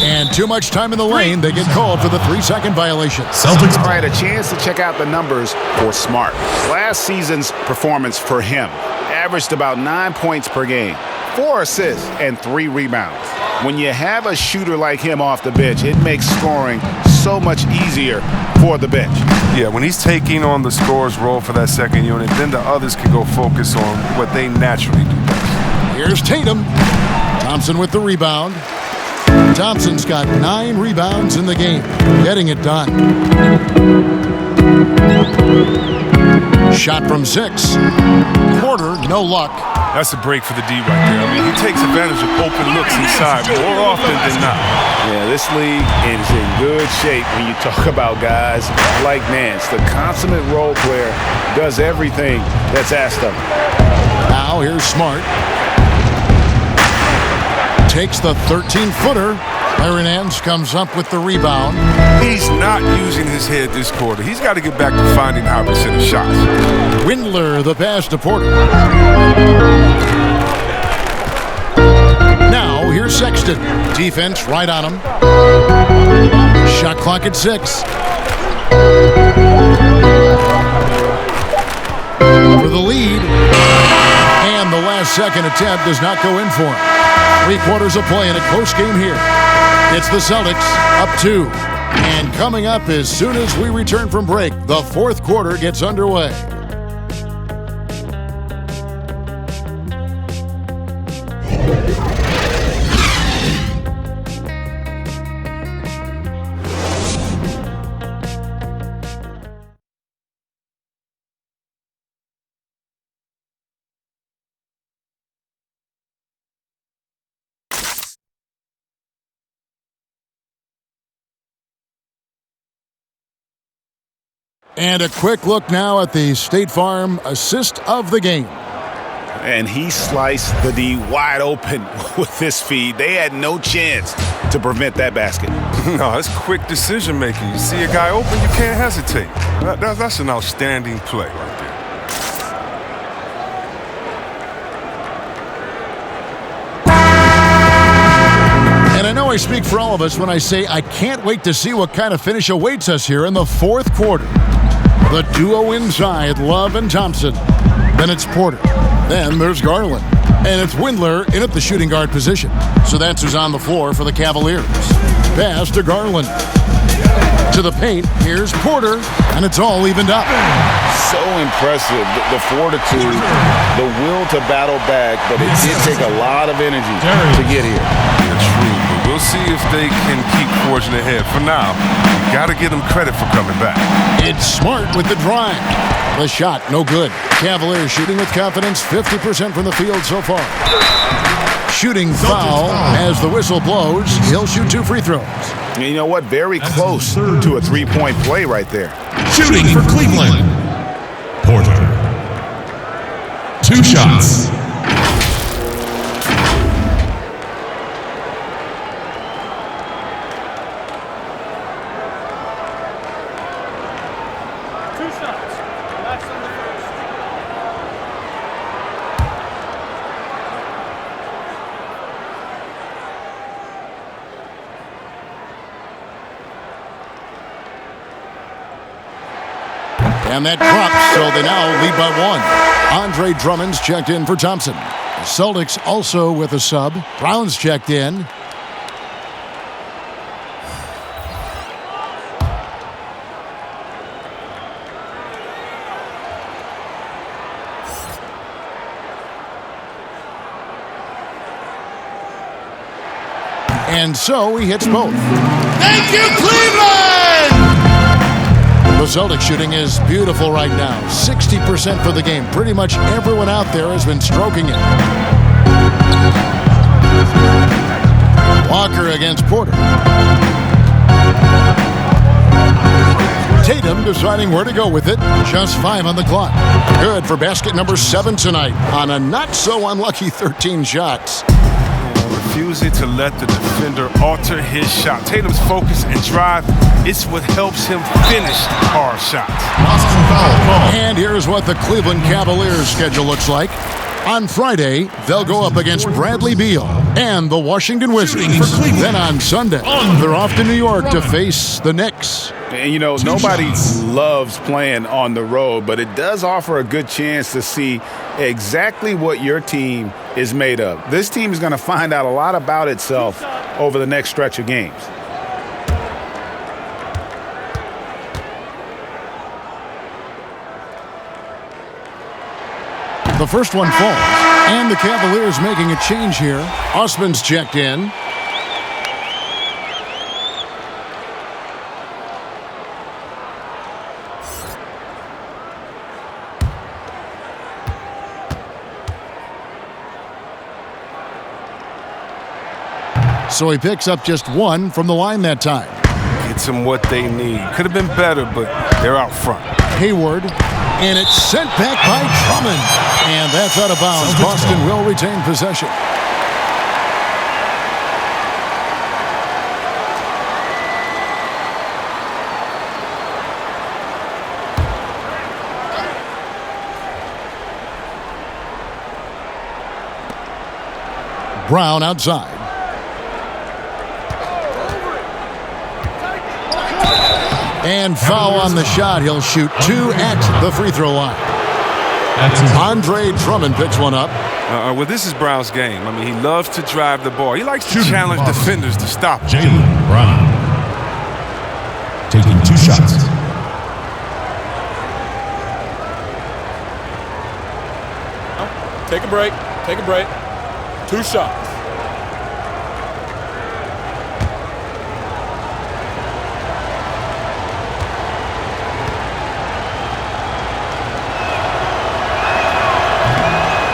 And too much time in the lane. They get called for the 3-second violation. Celtics. All right, a chance to check out the numbers for Smart. Last season's performance for him averaged about 9 points per game, 4 assists, and 3 rebounds. When you have a shooter like him off the bench, it makes scoring so much easier for the bench. Yeah, when he's taking on the scorer's role for that second unit, then the others can go focus on what they naturally do best. Here's Tatum. Thompson with the rebound. Thompson's got 9 rebounds in the game, getting it done. Shot from 6. Porter, no luck. That's a break for the D right there. I mean, he takes advantage of open looks inside more often than not. Yeah, this league is in good shape when you talk about guys like Nance. The consummate role player does everything that's asked of him. Now here's Smart. Takes the 13-footer. Aaron Nance comes up with the rebound. He's not using his head this quarter. He's got to get back to finding opposite shots. Windler, the pass to Porter. Now here's Sexton. Defense right on him. Shot clock at 6. For the lead. And the last second attempt does not go in for him. 3 quarters of play in a close game here. It's the Celtics up 2. And coming up as soon as we return from break, the 4th quarter gets underway. And a quick look now at the State Farm assist of the game. And he sliced the D wide open with this feed. They had no chance to prevent that basket. No, it's quick decision making. You see a guy open, you can't hesitate. That's an outstanding play right there. And I know I speak for all of us when I say I can't wait to see what kind of finish awaits us here in the 4th quarter. The duo inside, Love and Thompson. Then it's Porter. Then there's Garland. And it's Windler in at the shooting guard position. So that's who's on the floor for the Cavaliers. Pass to Garland. To the paint, here's Porter, and it's all evened up. So impressive, the fortitude, the will to battle back, but it did take a lot of energy to get here. That's true, but we'll see if they can keep forging ahead. For now, you got to give them credit for coming back. It's Smart with the drive. The shot, no good. Cavaliers shooting with confidence, 50% from the field so far. Shooting foul as the whistle blows. He'll shoot 2 free throws. And you know what? Very close to a 3-point play right there. Shooting for Cleveland. Porter. 2 shots. And that drops, so they now lead by 1. Andre Drummond's checked in for Thompson. The Celtics also with a sub. Brown's checked in. And so he hits both. Thank you, Cleveland! The Celtics shooting is beautiful right now. 60% for the game. Pretty much everyone out there has been stroking it. Walker against Porter. Tatum deciding where to go with it. Just 5 on the clock. Good for basket number 7 tonight on a not-so-unlucky 13 shots. Refusing to let the defender alter his shot. Tatum's focus and drive, it's what helps him finish hard shots. And here's what the Cleveland Cavaliers schedule looks like. On Friday, they'll go up against Bradley Beal and the Washington Wizards. Then on Sunday, they're off to New York to face the Knicks. And, you know, nobody loves playing on the road, but it does offer a good chance to see exactly what your team is made of. This team is going to find out a lot about itself over the next stretch of games. The first one falls, and the Cavaliers making a change here. Osman's checked in. So he picks up just one from the line that time. Gets them what they need. Could have been better, but they're out front. Hayward, and it's sent back by Drummond. And that's out of bounds. Boston will retain possession. Brown outside. And foul on the shot. He'll shoot 2 at the free throw line. Andre Drummond picks one up. Well, this is Brown's game. I mean, he loves to drive the ball. He likes to challenge defenders to stop him. Jaylen Brown taking 2 shots. Take a break. Take a break. 2 shots.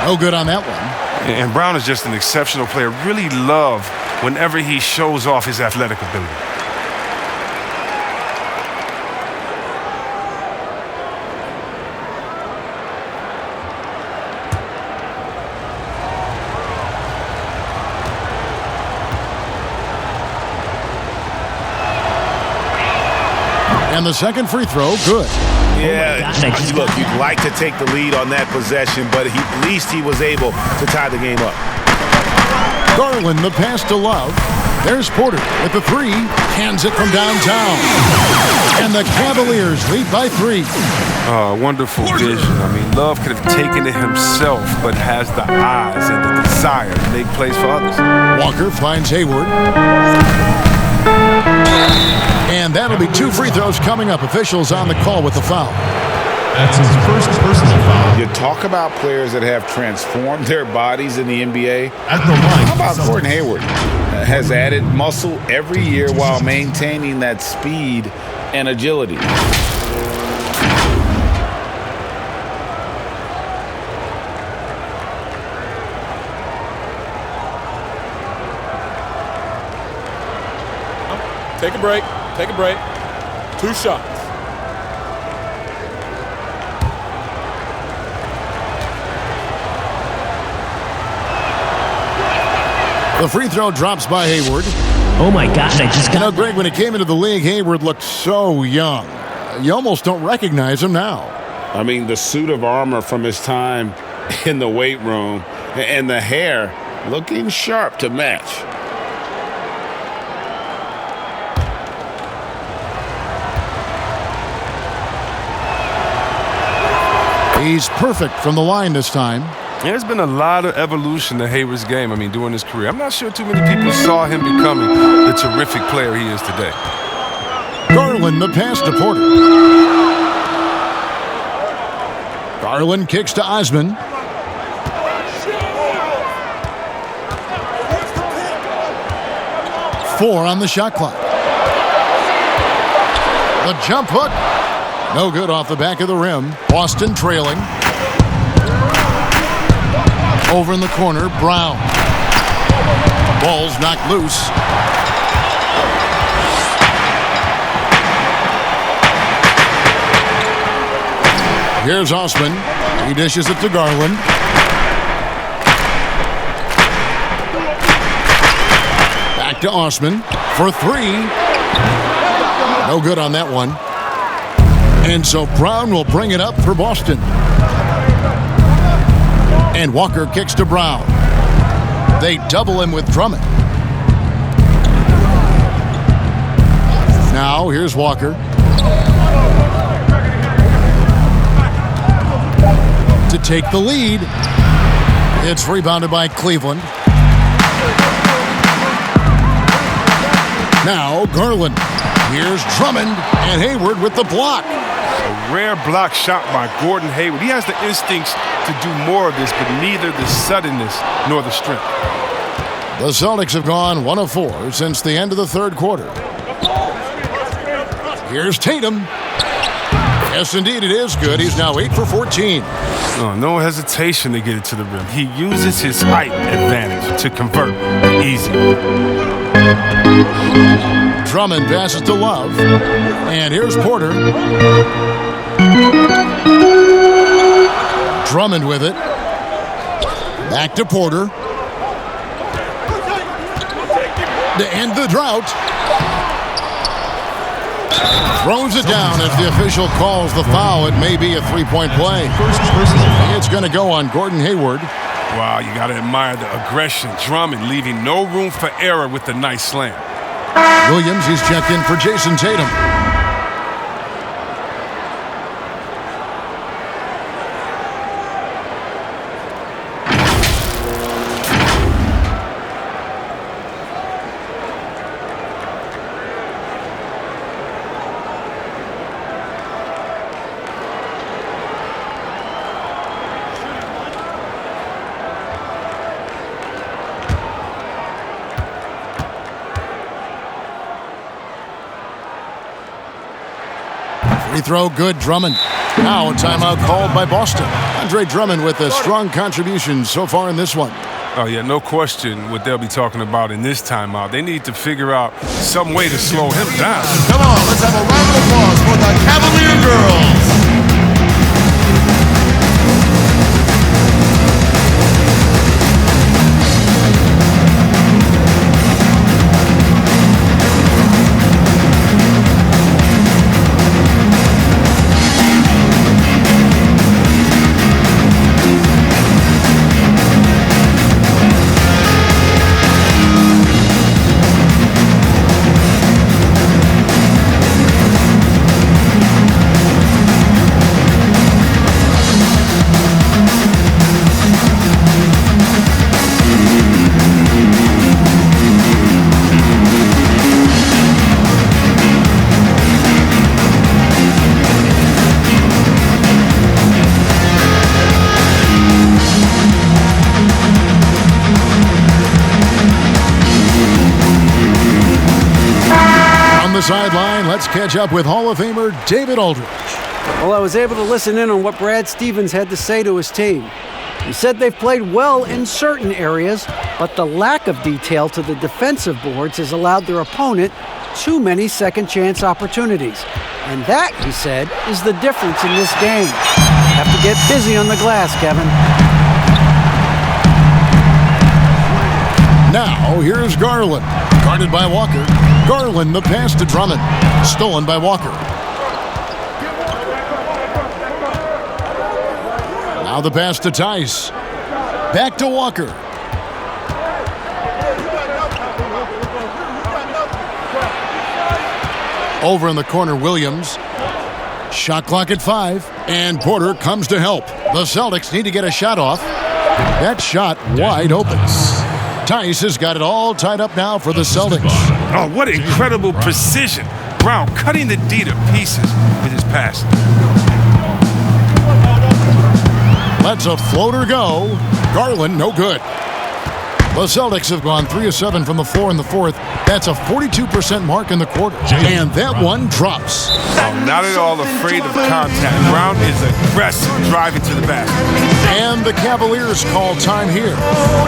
No good on that one. And Brown is just an exceptional player. Really love whenever he shows off his athletic ability. And the second free throw, good. Yeah, look, you'd like to take the lead on that possession, but at least he was able to tie the game up. Garland, the pass to Love. There's Porter with the 3. Hands it from downtown. And the Cavaliers lead by 3. Wonderful vision. I mean, Love could have taken it himself, but has the eyes and the desire to make plays for others. Walker finds Hayward. And that'll be 2 free throws coming up. Officials on the call with the foul. That's his first personal foul. You talk about players that have transformed their bodies in the NBA. At the line. How about Gordon Hayward? Has added muscle every year while maintaining that speed and agility. Take a break. Take a break. 2 shots. The free throw drops by Hayward. Oh my gosh, I just got... You know, Greg, when he came into the league, Hayward looked so young. You almost don't recognize him now. I mean, the suit of armor from his time in the weight room and the hair looking sharp to match. He's perfect from the line this time. There's been a lot of evolution to Hayward's game, during his career. I'm not sure too many people saw him becoming the terrific player he is today. Garland, the pass to Porter. Garland kicks to Osman. Four on the shot clock. The jump hook. No good off the back of the rim. Boston trailing. Over in the corner, Brown. Ball's knocked loose. Here's Osman. He dishes it to Garland. Back to Osman for 3. No good on that one. And so Brown will bring it up for Boston. And Walker kicks to Brown. They double him with Drummond. Now here's Walker. To take the lead. It's rebounded by Cleveland. Now Garland. Here's Drummond and Hayward with the block. A rare block shot by Gordon Hayward. He has the instincts to do more of this, but neither the suddenness nor the strength. The Celtics have gone 1 of 4 since the end of the third quarter. Here's Tatum. Yes, indeed, it is good. He's now 8 for 14. Oh, no hesitation to get it to the rim. He uses his height advantage to convert easy. Drummond passes to Love. And here's Porter. Drummond with it. Back to Porter. To end the drought. Throws it down as the official calls the foul. It may be a three-point play. It's going to go on Gordon Hayward. Wow, you got to admire the aggression. Drummond leaving no room for error with the nice slam. Williams, he's checked in for Jason Tatum. Free throw, good. Drummond. Now a timeout called by Boston. Andre Drummond with a strong contribution so far in this one. Oh, yeah, no question what they'll be talking about in this timeout. They need to figure out some way to slow him down. Come on, let's have a round of applause for the Cavalier girls. Sideline, let's catch up with Hall of Famer David Aldridge. Well, I was able to listen in on what Brad Stevens had to say to his team. He said they've played well in certain areas, but the lack of detail to the defensive boards has allowed their opponent too many second-chance opportunities. And that, he said, is the difference in this game. Have to get busy on the glass, Kevin. Now, here's Garland. Guarded by Walker. Garland, the pass to Drummond. Stolen by Walker. Now the pass to Tice. Back to Walker. Over in the corner, Williams. Shot clock at 5. And Porter comes to help. The Celtics need to get a shot off. That shot wide open. Tice has got it all tied up now for the Celtics. Oh, what incredible precision. Brown cutting the D to pieces with his pass. Lets a floater go. Garland, no good. The Celtics have gone 3 of 7 from the floor in the fourth. That's a 42% mark in the quarter. And that one drops. Oh, not at all afraid of contact. Brown is aggressive, driving to the basket. And the Cavaliers call time here.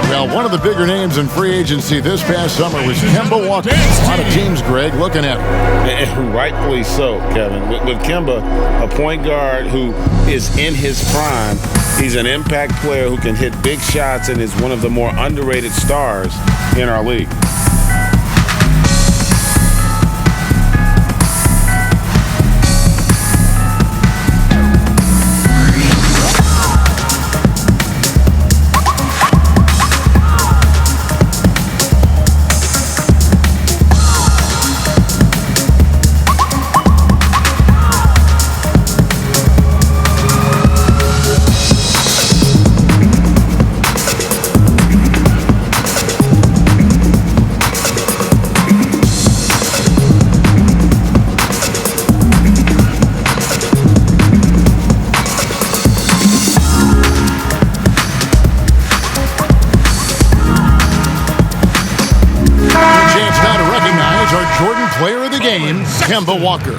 Well, one of the bigger names in free agency this past summer was Kemba Walker. A lot of teams, Greg, looking at him. And rightfully so, Kevin. With Kemba, a point guard who is in his prime, he's an impact player who can hit big shots and is one of the more underrated stars in our league. Player of the game, Kemba Walker.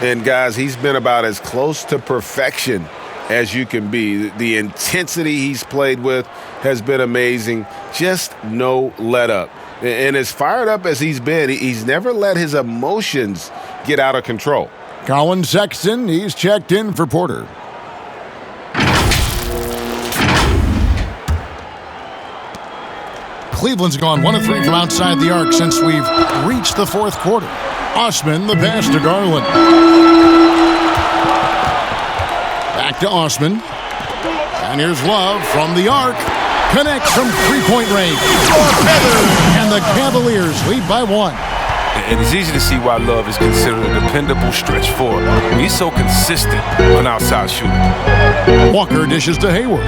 And guys, he's been about as close to perfection as you can be. The intensity he's played with has been amazing. Just no let up. And as fired up as he's been, he's never let his emotions get out of control. Colin Sexton, he's checked in for Porter. Cleveland's gone 1 of 3 from outside the arc since we've reached the fourth quarter. Osman, the pass to Garland. Back to Osman. And here's Love from the arc. Connects from three-point range. And the Cavaliers lead by 1. And it's easy to see why Love is considered a dependable stretch forward. He's so consistent on outside shooting. Walker dishes to Hayward.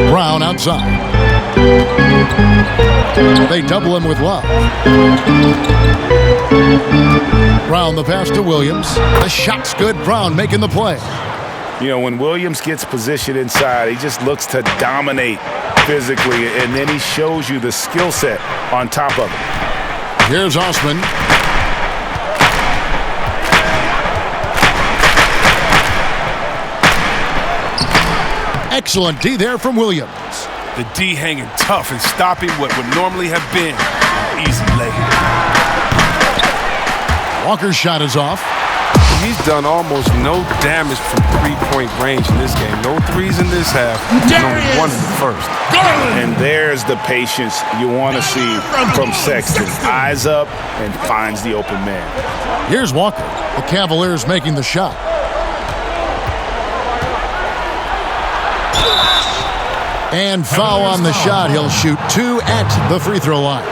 Brown outside. They double him with Love. Brown the pass to Williams. The shot's good. Brown making the play. You know, when Williams gets positioned inside, he just looks to dominate physically, and then he shows you the skill set on top of it. Here's Osman. Excellent D there from Williams. The D hanging tough and stopping what would normally have been an easy layup. Walker's shot is off. He's done almost no damage from three-point range in this game. No threes in this half. Only 1 in the first. And there's the patience you want to see from Sexton. Eyes up and finds the open man. Here's Walker. The Cavaliers making the shot. And foul on the shot. He'll shoot 2 at the free throw line.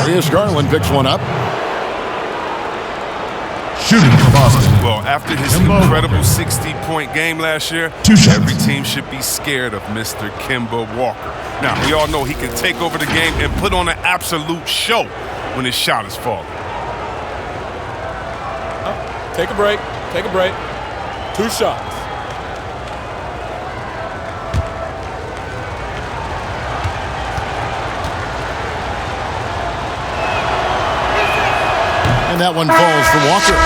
Here's Garland picks one up. Shooting for Boston. Well, after his incredible 60-point game last year, every team should be scared of Mr. Kemba Walker. Now, we all know he can take over the game and put on an absolute show when his shot is falling. Take a break. Take a break. 2 shots. And that one falls for Walker.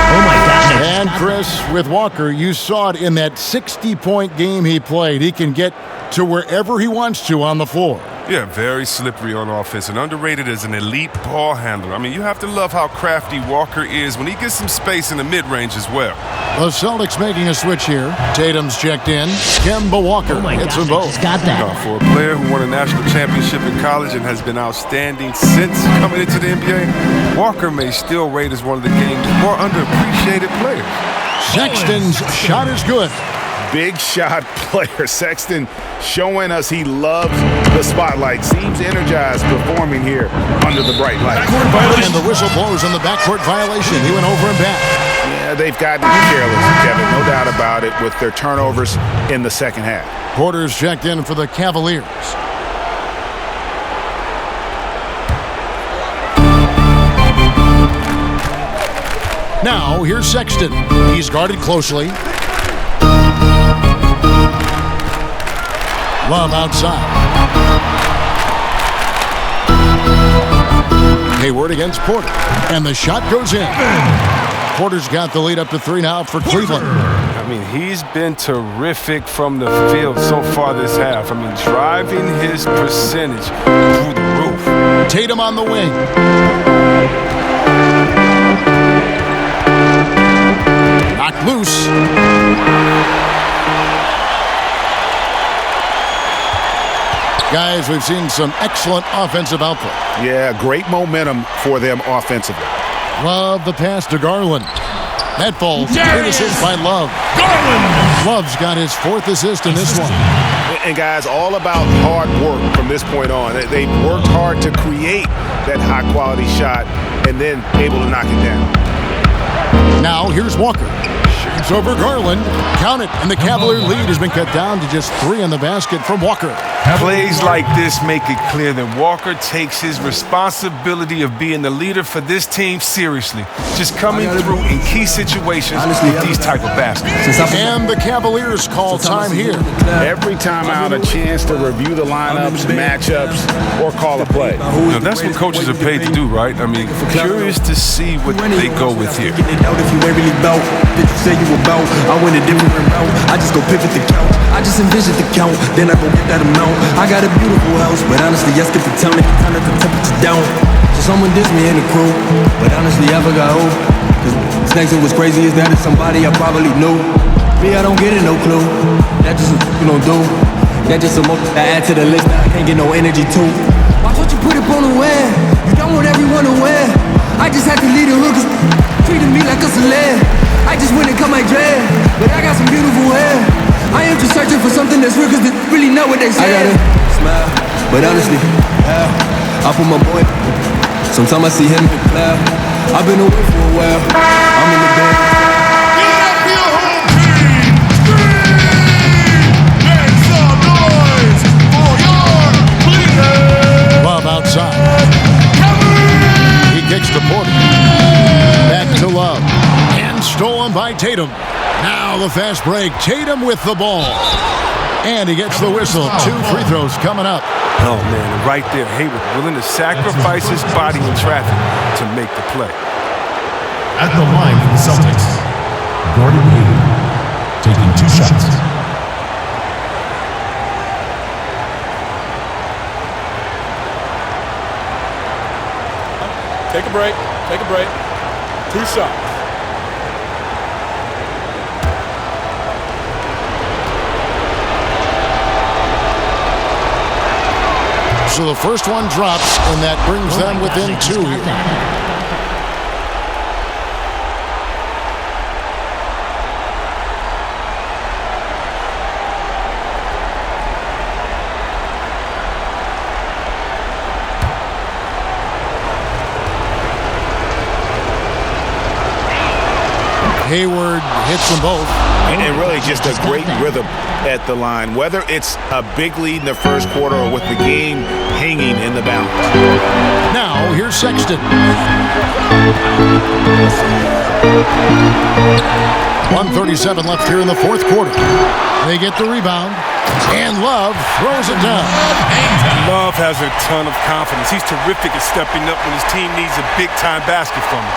Oh, my God. And Chris, with Walker, you saw it in that 60-point game he played. He can get to wherever he wants to on the floor. Yeah, very slippery on offense and underrated as an elite ball handler. I mean, you have to love how crafty Walker is when he gets some space in the mid-range as well. The Celtics making a switch here. Tatum's checked in. Kemba Walker hits them both. Got that. For a player who won a national championship in college and has been outstanding since coming into the NBA, Walker may still rate as one of the game's more underappreciated players. Sexton's shot is good. Big shot player. Sexton showing us he loves the spotlight. Seems energized performing here under the bright light. And the whistle blows on the backcourt violation. He went over and back. Yeah, they've gotten careless, Kevin. No doubt about it with their turnovers in the second half. Porter's checked in for the Cavaliers. Now, here's Sexton. He's guarded closely. Love outside. Hayward against Porter. And the shot goes in. Porter's got the lead up to 3 now for Cleveland. I mean, he's been terrific from the field so far this half. I mean, driving his percentage through the roof. Tatum on the wing. Knocked loose. Guys, we've seen some excellent offensive output. Yeah, great momentum for them offensively. Love the pass to Garland. That falls. Great assist by Love. Garland! Love's got his 4th assist in this one. And guys, all about hard work from this point on. They've worked hard to create that high-quality shot and then able to knock it down. Now, here's Walker. Shoots over Garland. Count it, and the Cavalier lead has been cut down to just 3 in the basket from Walker. Plays like this make it clear that Walker takes his responsibility of being the leader for this team seriously. Just coming through in key situations with these type of baskets. And the Cavaliers call time here. Every time out, a chance to review the lineups, matchups, or call a play. You know, that's what coaches are paid to do, right? I mean, curious to see what they go with here. I went a different route. I just go pivot the count. I just envision the count. Then I go get that amount. I got a beautiful house, but honestly, I skipped the town and turn the temperature down. So someone dissed me in the crew, but honestly, I forgot who. Cause snakes was crazy as that is somebody I probably knew. Me, I don't get it, no clue. That just you don't do. That just a mo I add to the list that I can't get no energy to. Why don't you put it on the wear? You don't want everyone to wear. I just had to lead the hood cause treating me like a celeb. I just went and cut my dread, but I got some beautiful hair. I am just searching for something that's real cause they really know what they say. I gotta smile, but honestly, I put my boy. Sometimes I see him in the cloud. I've been away for a while. I'm in the bed. Get up your home team! Make some noise for your Cleveland! Love outside. He kicks to Porter. Back to Love. And stolen by Tatum. Now the fast break. Tatum with the ball. And he gets the whistle. 2 free throws coming up. Oh, man, right there. Hayward willing to sacrifice his body in traffic to make the play. At the line for the Celtics, Dwyane Wade taking 2 shots. Take a break. Take a break. 2 shots. So the first one drops, and that brings them within 2 here. Hayward hits them both. And really just a great rhythm at the line, whether it's a big lead in the first quarter or with the game hanging in the balance. Now, here's Sexton. 1:37 left here in the fourth quarter. They get the rebound, and Love throws it down. Love has a ton of confidence. He's terrific at stepping up when his team needs a big-time basket from him.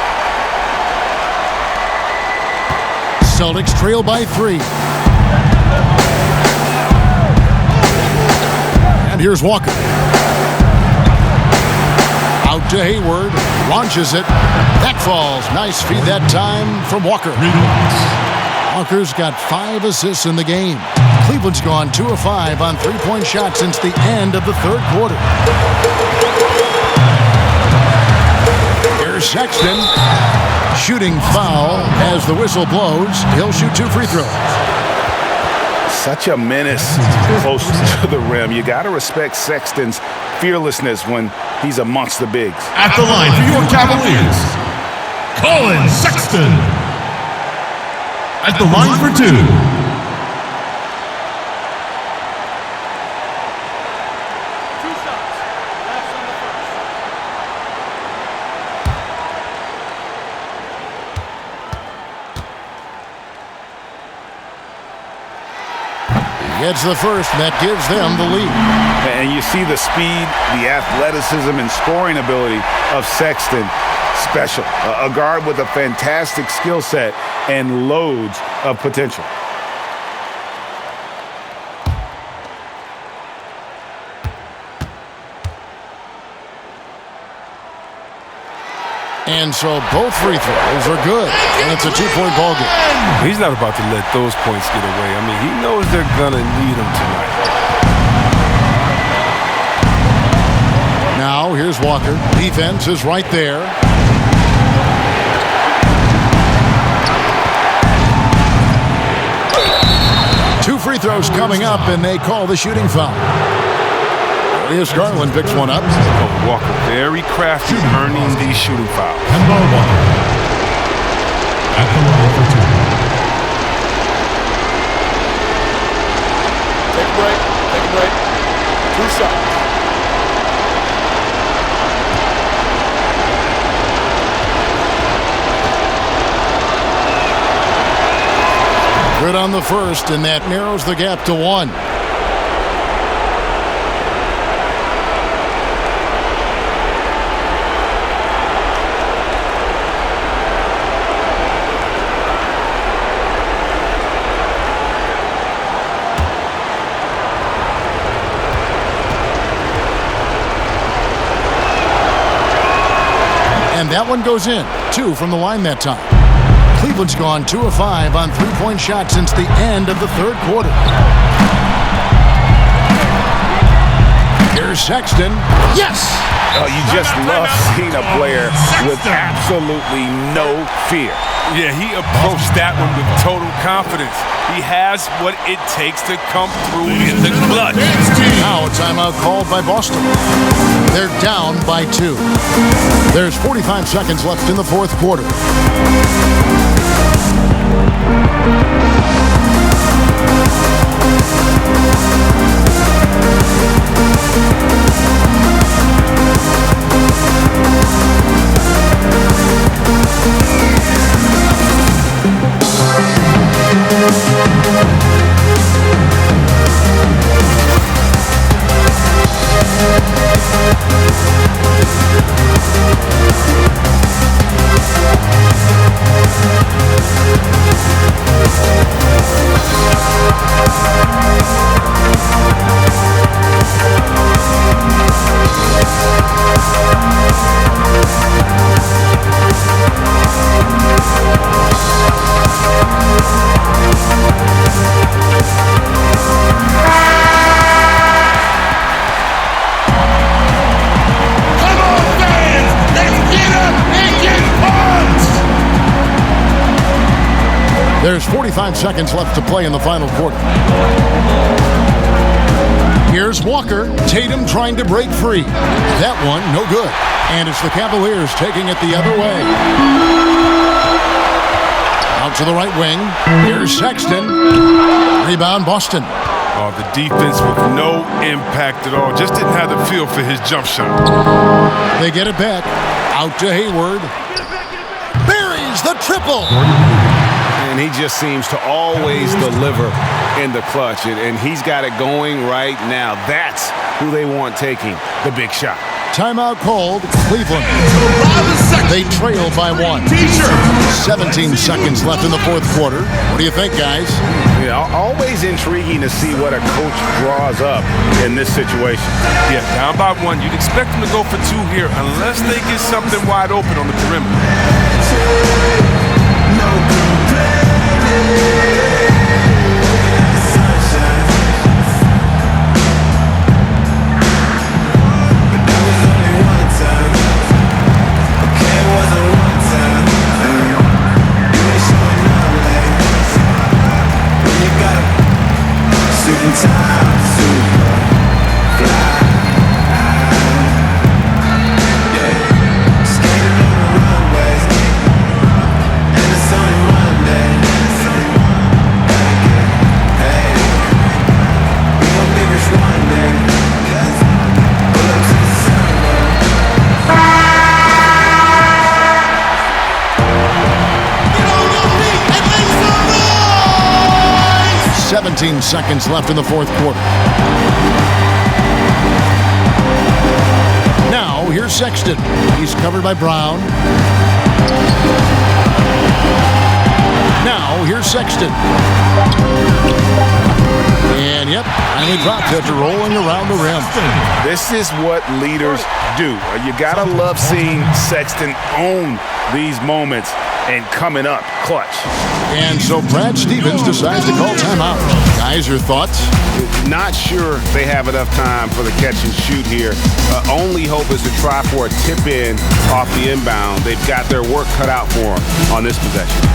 Celtics trail by 3. And here's Walker. Out to Hayward. Launches it. That falls. Nice feed that time from Walker. Walker's got 5 assists in the game. Cleveland's gone 2 of 5 on 3-point shots since the end of the third quarter. Here's Sexton. Shooting foul as the whistle blows. He'll shoot 2 free throws. Such a menace close to the rim. You got to respect Sexton's fearlessness when he's amongst the bigs. At the line for your Cavaliers, Colin Sexton. At the line for 2. Gets the first, and that gives them the lead. And you see the speed, the athleticism, and scoring ability of Sexton. Special. A guard with a fantastic skill set and loads of potential. And so both free throws are good, and it's a 2-point ball game. He's not about to let those points get away. I mean, he knows they're going to need him tonight. Now, here's Walker. Defense is right there. Two free throws coming up, and they call the shooting foul. Here's Garland picks one up. Walker very crafty earning these shooting fouls. Kemba Walker. At the line for 2. Take a break. Take a break. 2 shots. Good on the first, and that narrows the gap to 1. one goes in. 2 from the line that time. Cleveland's gone 2 of 5 on three-point shots since the end of the third quarter. Here's Sexton. Yes! Oh, you just love seeing a player with absolutely no fear. Yeah, he approached that one with total confidence. He has what it takes to come through in the clutch. Now a timeout called by Boston. They're down by 2. There's 45 seconds left in the fourth quarter. There's 45 seconds left to play in the final quarter. Here's Walker. Tatum trying to break free. That one, no good. And it's the Cavaliers taking it the other way. Out to the right wing. Here's Sexton. Rebound, Boston. Oh, the defense with no impact at all. Just didn't have the feel for his jump shot. They get it back. Out to Hayward. Buries the triple. And he just seems to always deliver in the clutch. And he's got it going right now. That's who they want taking the big shot. Timeout called. Cleveland. They trail by 1. 17 seconds left in the fourth quarter. What do you think, guys? Yeah, always intriguing to see what a coach draws up in this situation. Yeah, down by 1. You'd expect them to go for 2 here unless they get something wide open on the perimeter. Seconds left in the fourth quarter. Now, here's Sexton. He's covered by Brown. Now, here's Sexton. And, yep, finally dropped after rolling around the rim. This is what leaders do. You got to love seeing Sexton own these moments and coming up clutch. And so Brad Stevens decides to call timeout. Guys, your thoughts? Not sure they have enough time for the catch and shoot here. Only hope is to try for a tip in off the inbound. They've got their work cut out for them on this possession.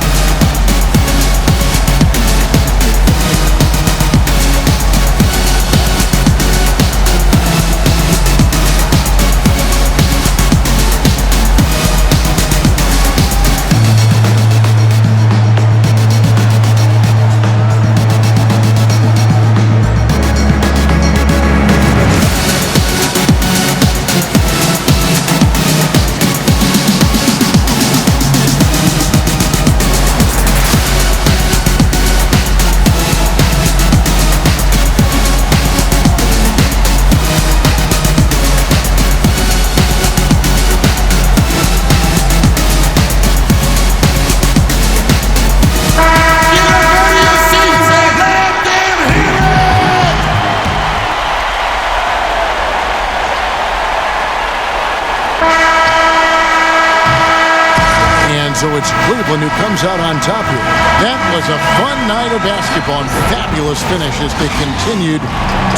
Cleveland who comes out on top here. That was a fun night of basketball and fabulous finish as they continued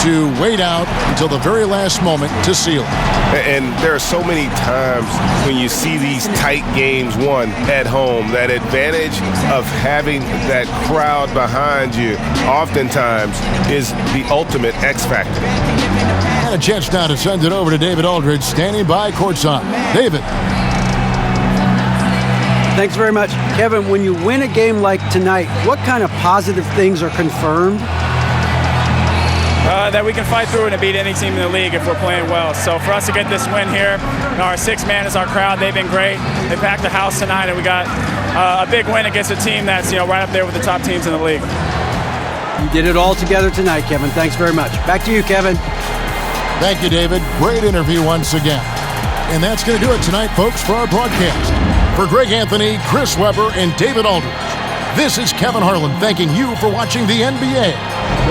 to wait out until the very last moment to seal it. And there are so many times when you see these tight games won at home, that advantage of having that crowd behind you oftentimes is the ultimate X factor. And a chance now to send it over to David Aldridge, standing by courtside. David. Thanks very much. Kevin, when you win a game like tonight, what kind of positive things are confirmed? That we can fight through and beat any team in the league if we're playing well. So for us to get this win here, our sixth man is our crowd. They've been great. They packed the house tonight, and we got a big win against a team that's right up there with the top teams in the league. You did it all together tonight, Kevin. Thanks very much. Back to you, Kevin. Thank you, David. Great interview once again. And that's going to do it tonight, folks, for our broadcast. For Greg Anthony, Chris Webber, and David Aldridge, this is Kevin Harlan thanking you for watching the NBA,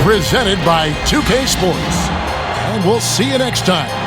presented by 2K Sports. And we'll see you next time.